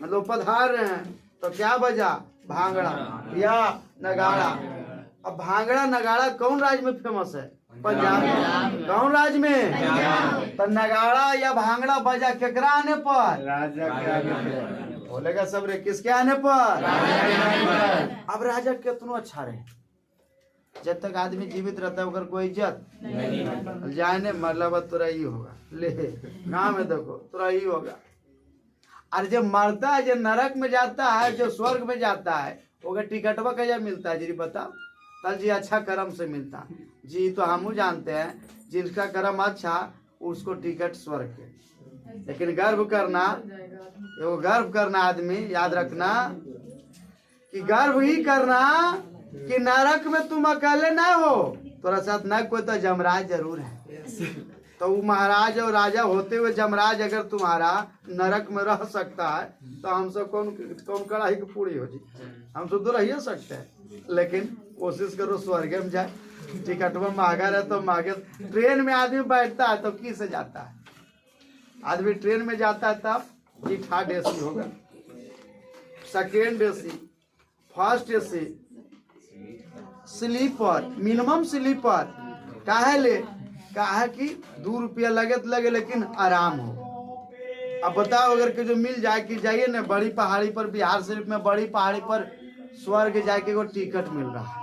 मतलब पधार रहे हैं तो क्या बजा? भांगड़ा या नगाड़ा। अब भांगड़ा नगाड़ा कौन राज्य में फेमस है? पंजाब में। कौन राज्य में? तो नगाड़ा या भांगड़ा बजा केकरा आने पर? राजा के आने पर। बोलेगा सब रे, किसके आने पर? अब राजा कितना अच्छा रहे, जब तक आदमी जीवित रहता है अगर कोई इज्जत जाने मतलब तुरा ही होगा। ले गाँव में देखो तुरा ही होगा। और जब मरता है, जो नरक में जाता है, जो स्वर्ग में जाता है, वो टिकटवा कैसे मिलता है जी बताओ? तल जी अच्छा कर्म से मिलता जी। तो हम जानते हैं जिसका कर्म अच्छा उसको टिकट स्वर्ग के। लेकिन गर्व करना, वो गर्व करना आदमी याद रखना कि गर्व ही करना कि नरक में तुम अकेले ना हो, तोरा साथ न कोई तो जमराज जरूर है। तो वो महाराज और राजा होते हुए जमराज अगर तुम्हारा नरक में रह सकता है तो हमसे कौन कड़ाही की पूरी हो जी? हम सब तो रह ही सकते हैं, लेकिन कोशिश करो स्वर्ग में जाए। टिकट में महंगा रहे तो महंगे। ट्रेन में आदमी बैठता है तो किस जाता है? आदमी ट्रेन में जाता है तब जी थर्ड एसी होगा, second AC, first AC, sleeper, minimum sleeper. काहे ले? काहे कि 2 रुपया लगे तो लगे लेकिन आराम हो। अब बताओ अगर के जो मिल जाए कि जाइए ना बड़ी पहाड़ी पर, बिहार शरीफ में बड़ी पहाड़ी पर स्वर्ग जाके को टिकट मिल रहा है।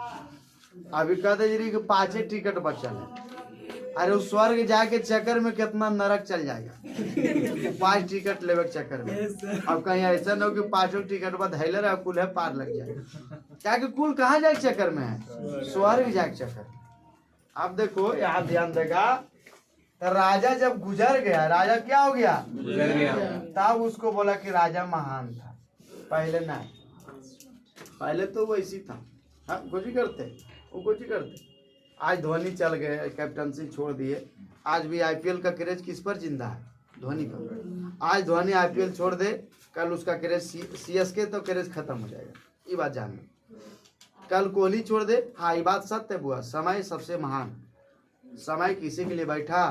अभी कहते जी कि 5 टिकट बचल है। अरे उस स्वर्ग जाके चक्कर में कितना नरक चल जाएगा 5 टिकट लेवे के चक्कर में। अब कहीं ऐसा न हो कि 5 टिकट बाद धैले रहे कुल है पार लग जाएगा। क्या कि कुल कहाँ जाए चक्कर में है? स्वर्ग जाए चक्कर। अब देखो यहाँ ध्यान देगा, तो राजा जब गुजर गया, राजा क्या हो गया? गुजर गया। तब उसको बोला कि राजा महान था। पहले ना, पहले तो वो ऐसी था। हाँ कुछ ही करते, वो कुछ ही करते। आज धोनी चल गए, कैप्टनसी छोड़ दिए। आज भी आईपीएल का क्रेज किस पर जिंदा है? धोनी पर। आज धोनी आईपीएल छोड़ दे, कल उसका क्रेज सीएसके तो क्रेज खत्म हो जाएगा। ये बात जान। कल कोहली छोड़ दे, हाँ ये बात सत्य है बुआ, समय सबसे महान। समय किसी के लिए बैठा?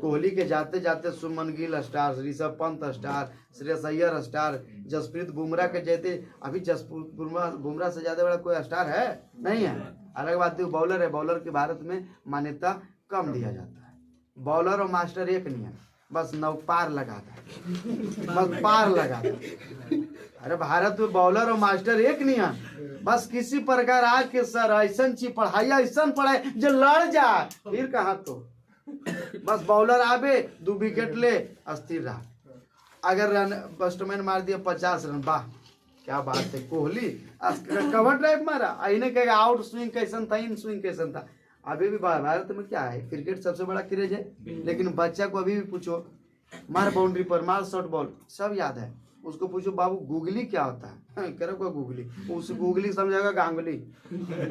कोहली के जाते जाते Shubman Gill star, Rishabh Pant star, Shreyas Iyer star, Jasprit Bumrah के जैसे। अभी जसप्रीत बुमराह से ज्यादा बड़ा कोई स्टार है? नहीं है। अलग बात है बॉलर है, बॉलर के भारत में मान्यता कम दिया जाता है। बॉलर और मास्टर एक नहीं है, बस नौ पार लगाता है, बस पार लगाता। अरे भारत में बॉलर और मास्टर एक नहीं है। बस किसी प्रकार आज के सर ऐसा ची पढ़ाई, ऐसा पढ़ाई जो लड़ जाए फिर कहा तो बस बॉलर आवे 2 विकेट ले अस्थिर रहा। अगर रन बैट्समैन मार दिया 50 रन, वाह क्या बात है। कोहली कवर ड्राइव मारा, इन्हें कहेगा आउट स्विंग कैसन था, इन स्विंग कैसन था। अभी भी भारत में क्या है, क्रिकेट सबसे बड़ा क्रेज है। लेकिन बच्चा को अभी भी पूछो, मार बाउंड्री पर, मार शॉर्ट बॉल, सब याद है। उसको पूछो बाबू गूगली क्या होता है, कह रहे को गूगली, उस गूगली समझेगा गांगुली।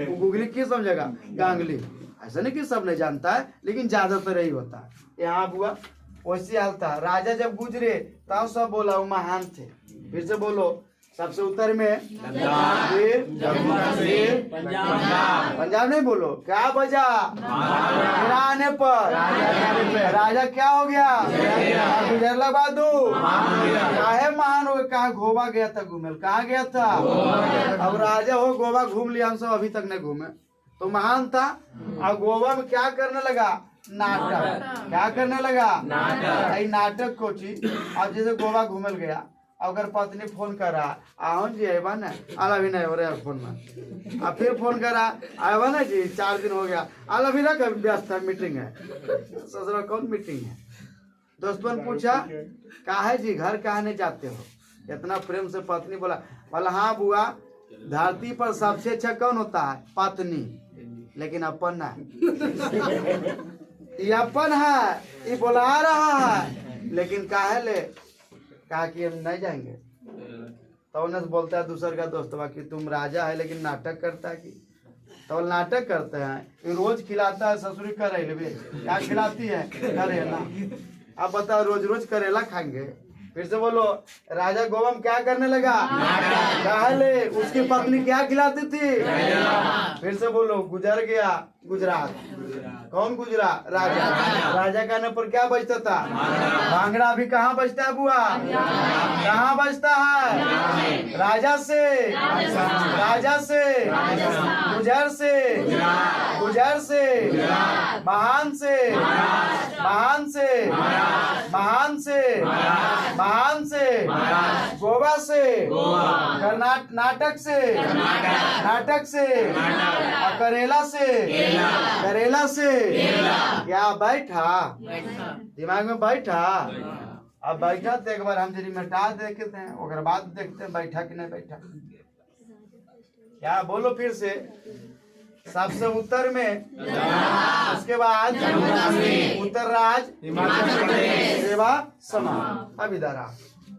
वो गूगली किस समझेगा? गांगुली। ऐसा नहीं कि सब नहीं जानता है, लेकिन ज्यादातर यही होता है। यहाँ हुआ वैसे हाल था। राजा जब गुजरे तब सब बोला वो महान थे। फिर से बोलो, सबसे उत्तर में जम्मू कश्मीर, पंजाब नहीं बोलो, क्या बजा? आने पर राजा क्या हो गया? गुजरला बहादुर काहे महान हो गया? कहा गोवा गया था घूमे, कहाँ गया था? अब राजा हो गोवा घूम लिया, हम सब अभी तक नहीं घूमे, तो महान था। अब गोवा में क्या करने लगा? नाटक। क्या करने लगा? नाटक। नाटक को चीज। अब जैसे गोवा घूमल गया, अगर पत्नी फोन करा आओ जी आवा ना, आला भी नहीं हो रहा है फोन में। अब फिर फोन करा आवा ना जी, 4 दिन हो गया, आला भी ना व्यस्त है, मीटिंग है। ससुरा कौन मीटिंग है? दोस्तों ने पूछा कहा है जी घर कहाँ नहीं जाते हो? इतना प्रेम से पत्नी बोला। बोला हाँ बुआ, धरती पर सबसे अच्छा कौन होता है? पत्नी। लेकिन अपन ना, ये अपन है, ये बुला रहा है, लेकिन काहे ले? कहा कि हम नहीं जाएंगे। तो उन्हें बोलता है दूसर का दोस्तवा कि तुम राजा है लेकिन नाटक करता है कि? तो नाटक करते हैं, ये रोज खिलाता है ससुरी करेले। क्या खिलाती है? करेला। अब बताओ रोज रोज करेला खाएंगे? फिर से बोलो। राजा गोवम क्या करने लगा? काहे? उसकी पत्नी क्या खिलाती थी? फिर से बोलो। गुजर गया गुजरात। कौन गुजरा? राजा। राजा कहने पर क्या बजता था? भांगड़ा। अभी कहाँ बजता है बुआ? कहाँ बजता है? राजा से, राजा से, गुजर से, गुजर से, महान से, महान से, महान से, महान से, गोवा से, नाटक से, नाटक से, करेला से, करेला से। क्या बैठा? दिमाग में बैठा? अब बैठा तो एक बार हम जरी मिटा देखते हैं, और बाद देखते हैं बैठा कि नहीं बैठा। क्या बोलो फिर से? सबसे उत्तर में, उसके बाद उत्तर राज, सेवा समान। अब इधर आ।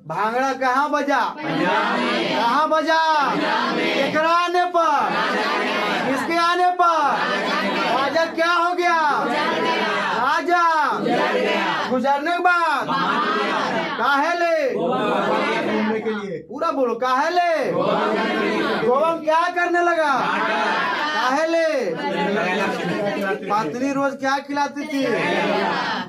भांगड़ा कहाँ बजा? कहाँ बजा? केकरा आने पर? किसके आने पर? राजा क्या हो गया? राजा गुजरने के बाद काहे ले? घूमने के लिए। पूरा बोलो। काहे ले? गोवम क्या करने लगा? काहे ले? पत्नी रोज क्या खिलाती थी?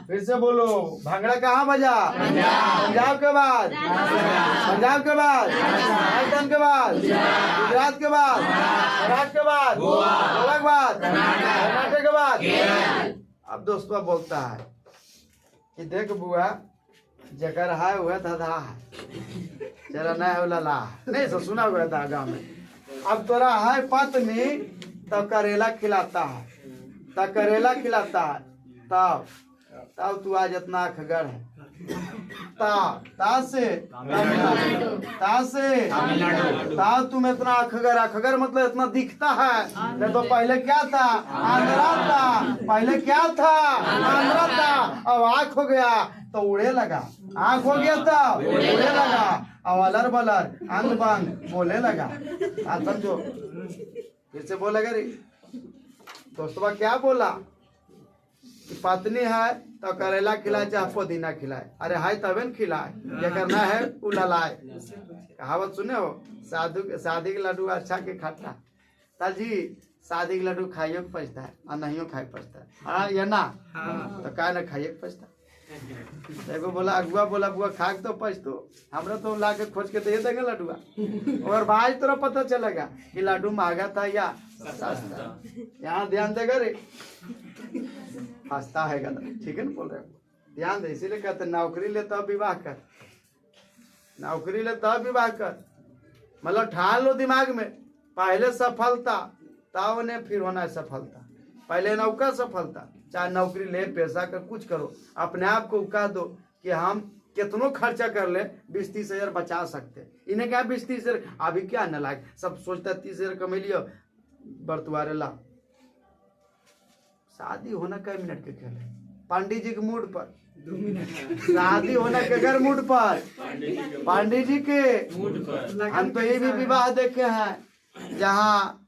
फिर से बोलो। भांगड़ा कहाँ बजा? पंजाब के बाद, पंजाब के बाद, राजस्थान के बाद, गुजरात के बाद, महाराष्ट्र के बाद, गोवा के बाद, कर्नाटक के बाद। अब दोस्तों बोलता है कि देख बुआ, जकर है वह धधा है, जरा नहीं है लला। नहीं सो सुना हुआ था गाँव में। अब तोरा है पत्नी तब करेला खिलाता है, तब करेला खिलाता है, तब तब तू आज इतना अखगर है। ता से तुम इतना अखगर, अखगर मतलब इतना दिखता है। नहीं तो पहले क्या था? आंध्रा था। पहले क्या था? आंध्रा था। अब आँख हो गया तो उड़े लगा। आँख हो गया था उड़े लगा। अब अलर बलर अंग बंग बोले लगा। समझो। फिर से बोलेगा रे दोस्तों क्या बोला कि पत्नी है तो करेला खिलाए चाहे पुदीना खिलाए। अरे हाय तबे न खिलाए, ये करना है उ ललाए। कहावत सुने हो? शादी के लड्डू अच्छा के खट्टा। ताल जी शादी के लड्डू खाइयो के पछता है और नहीं खाए पछता है। हाँ या ना? तो का ना खाइए के पछता। देखो बोला अगुआ बोला बुआ खा के तो पछतो। हमरा तो ला के खोज के दे देंगे लड्डुआ। और भाई तोरा पता चलेगा कि लड्डू महंगा था या सस्ता। यहाँ ध्यान देगा रे। हंसता है गलत, ठीक है ना बोल रहे हो? ध्यान दे। इसीलिए कहते नौकरी ले तब विवाह कर, नौकरी ले तब विवाह कर। मतलब ठान लो दिमाग में, पहले सफलता तब ने फिर होना है सफलता। पहले नौका सफलता, चाहे नौकरी ले पैसा कर कुछ करो। अपने आप को कह दो कि हम कितनों खर्चा कर ले 20-30 हजार बचा सकते। इन्हें क्या 20-30 हजार अभी क्या न लायक। सब सोचता 30 हजार कमा लियो बरतुआरे ला। शादी होना कई मिनट के खेल है। पंडित जी के मूड पर 2 मिनट। शादी होना के घर मूड पर, पंडित जी के मूड पर। हम तो ये भी विवाह देखे हैं जहाँ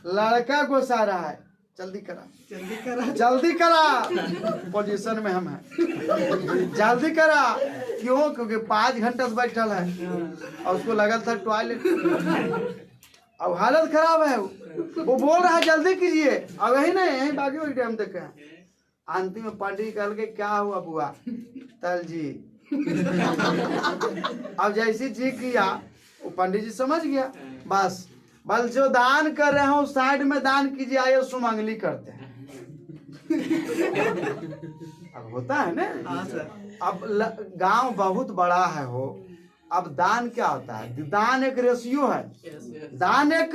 लड़का को सारा है जल्दी करा, जल्दी करा, जल्दी करा। पोजीशन में हम हैं, जल्दी करा। क्यों? क्योंकि 5 घंटे से बैठल है और उसको लगा था टॉयलेट। अब हालत खराब है। वो बोल रहा है जल्दी कीजिए। अब यही नहीं यही बाकी वही टाइम तक है। अंतिम में पंडित कह के क्या हुआ बुआ? तल जी। अब जैसी जी किया वो पंडित जी समझ गया। बस बल जो दान कर रहे हो साइड में दान कीजिए। आये सुमंगली करते हैं। अब होता है ना। अब गांव बहुत बड़ा है हो। अब दान क्या होता है? दान एक रेशियो है। दान एक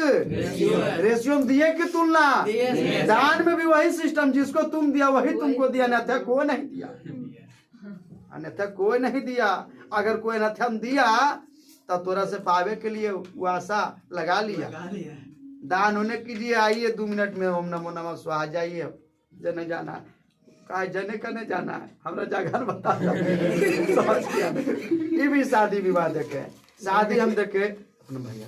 रेशियो में दिए की तुलना। दान में भी वही सिस्टम, जिसको तुम दिया वही तुमको दिया, अन्यथा कोई नहीं दिया, अन्यथा कोई नहीं दिया। अगर कोई अन्यथा दिया तो तोरा से पावे के लिए वो आशा लगा लिया। दान होने कीजिए, आइए 2 मिनट में ओम नमो नमः स्वाहा जाइए, जने जाना है कहा जने करने जाना है, हमरा जगह बता समझ गया। ये भी शादी विवाह देखे, शादी हम देखे अपने भैया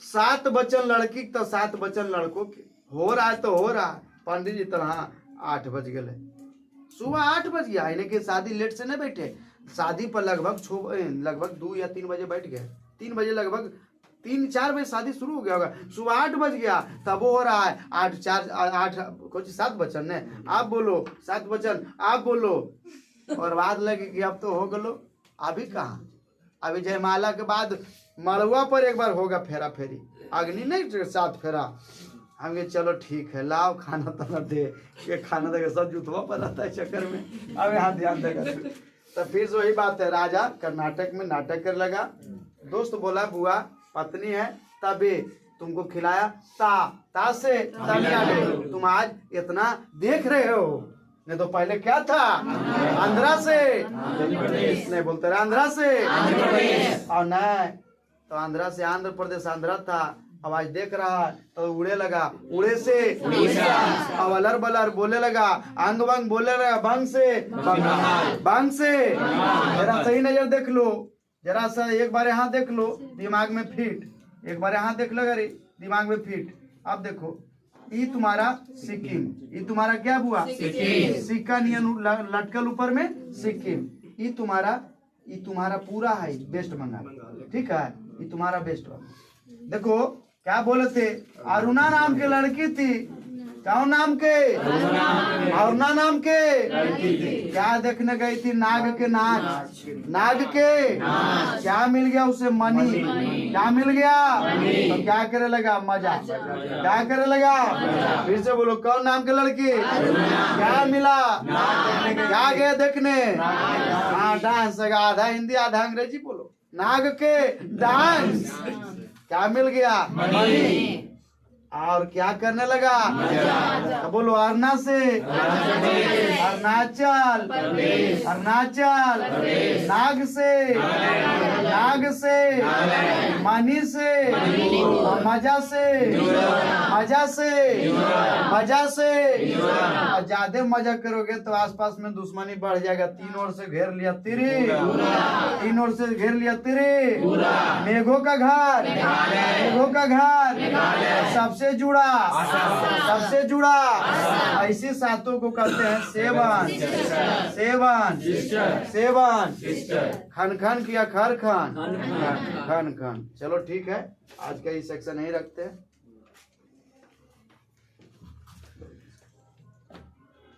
7 बचन लड़की तो 7 बचन लड़कों के हो रहा है तो हो रहा है। पंडित जी तो हाँ 8 बज गए, सुबह 8 बज गया, इन्हें की शादी लेट से नहीं बैठे, शादी पर लगभग 2 या 3 बजे बैठ गए, 3 बजे लगभग 3-4 बजे शादी शुरू हो गया होगा, सुबह 8 बज गया तब वो हो रहा है 8 कुछ 7 बचन ने आप बोलो, 7 बचन आप बोलो, और बात लगी कि अब तो हो गलो। अभी कहाँ, अभी जयमाला के बाद मड़ुआ पर एक बार होगा फेरा फेरी, अग्नि नहीं 7 फेरा। हम कहे चलो ठीक है, लाओ खाना तो दे, ये खाना देगा सब जुटवा पर रहता है चक्कर में, अब यहाँ ध्यान देगा। तो फिर वही बात है, राजा कर्नाटक में नाटक कर लगा, दोस्त बोला बुआ पत्नी है तभी तुमको खिलाया, ता से तुम आज इतना देख रहे हो, नहीं तो पहले क्या था, आंध्रा से नहीं बोलते रहे, आंध्रा से और नहीं तो आंध्रा से आंध्र प्रदेश आंध्रा था, अब आज देख रहा है तो उड़े लगा, उड़े से अब अलर बलर बोले लगा, अंग बंग बोले लगा, बंग से जरा सही नजर देख लो, जरा सा एक बार यहाँ देख लो दिमाग में फिट, एक बार यहाँ देख लो अरे दिमाग में फिट। अब देखो ये तुम्हारा सिक्किम, ये तुम्हारा क्या हुआ सिक्का नियन लटकल ऊपर में सिक्किम, ये तुम्हारा पूरा है वेस्ट बंगाल, ठीक है, ये तुम्हारा वेस्ट बंगाल। देखो क्या बोले थे, अरुणा नाम की लड़की थी, कौन नाम के, अरुणा नाम के, क्या देखने गई थी, नाग के नाच, नाग के क्या मिल गया उसे, मनी, क्या मिल गया, तो क्या करे लगा, मजा, क्या करे लगा, फिर से बोलो कौन नाम के लड़की, क्या मिला, क्या गए देखने, हाँ डांस, आधा हिंदी आधा अंग्रेजी बोलो, नाग के डांस, क्या मिल गया, मनी, और क्या करने लगा, तो बोलो अरुणा से, अरुणाचल, अरुणाचल, नाग से, मनी से, मजा से, और ज्यादा मजा करोगे तो आसपास में दुश्मनी बढ़ जाएगा, 3 ओर से घेर लिया तिरी, 3 ओर से घेर लिया तिरी, मेघों का घर सबसे जुड़ा, ऐसे सातों को कहते हैं सेवन, खन किया खर खान। चलो ठीक है, आज का ये सेक्शन यही रखते हैं।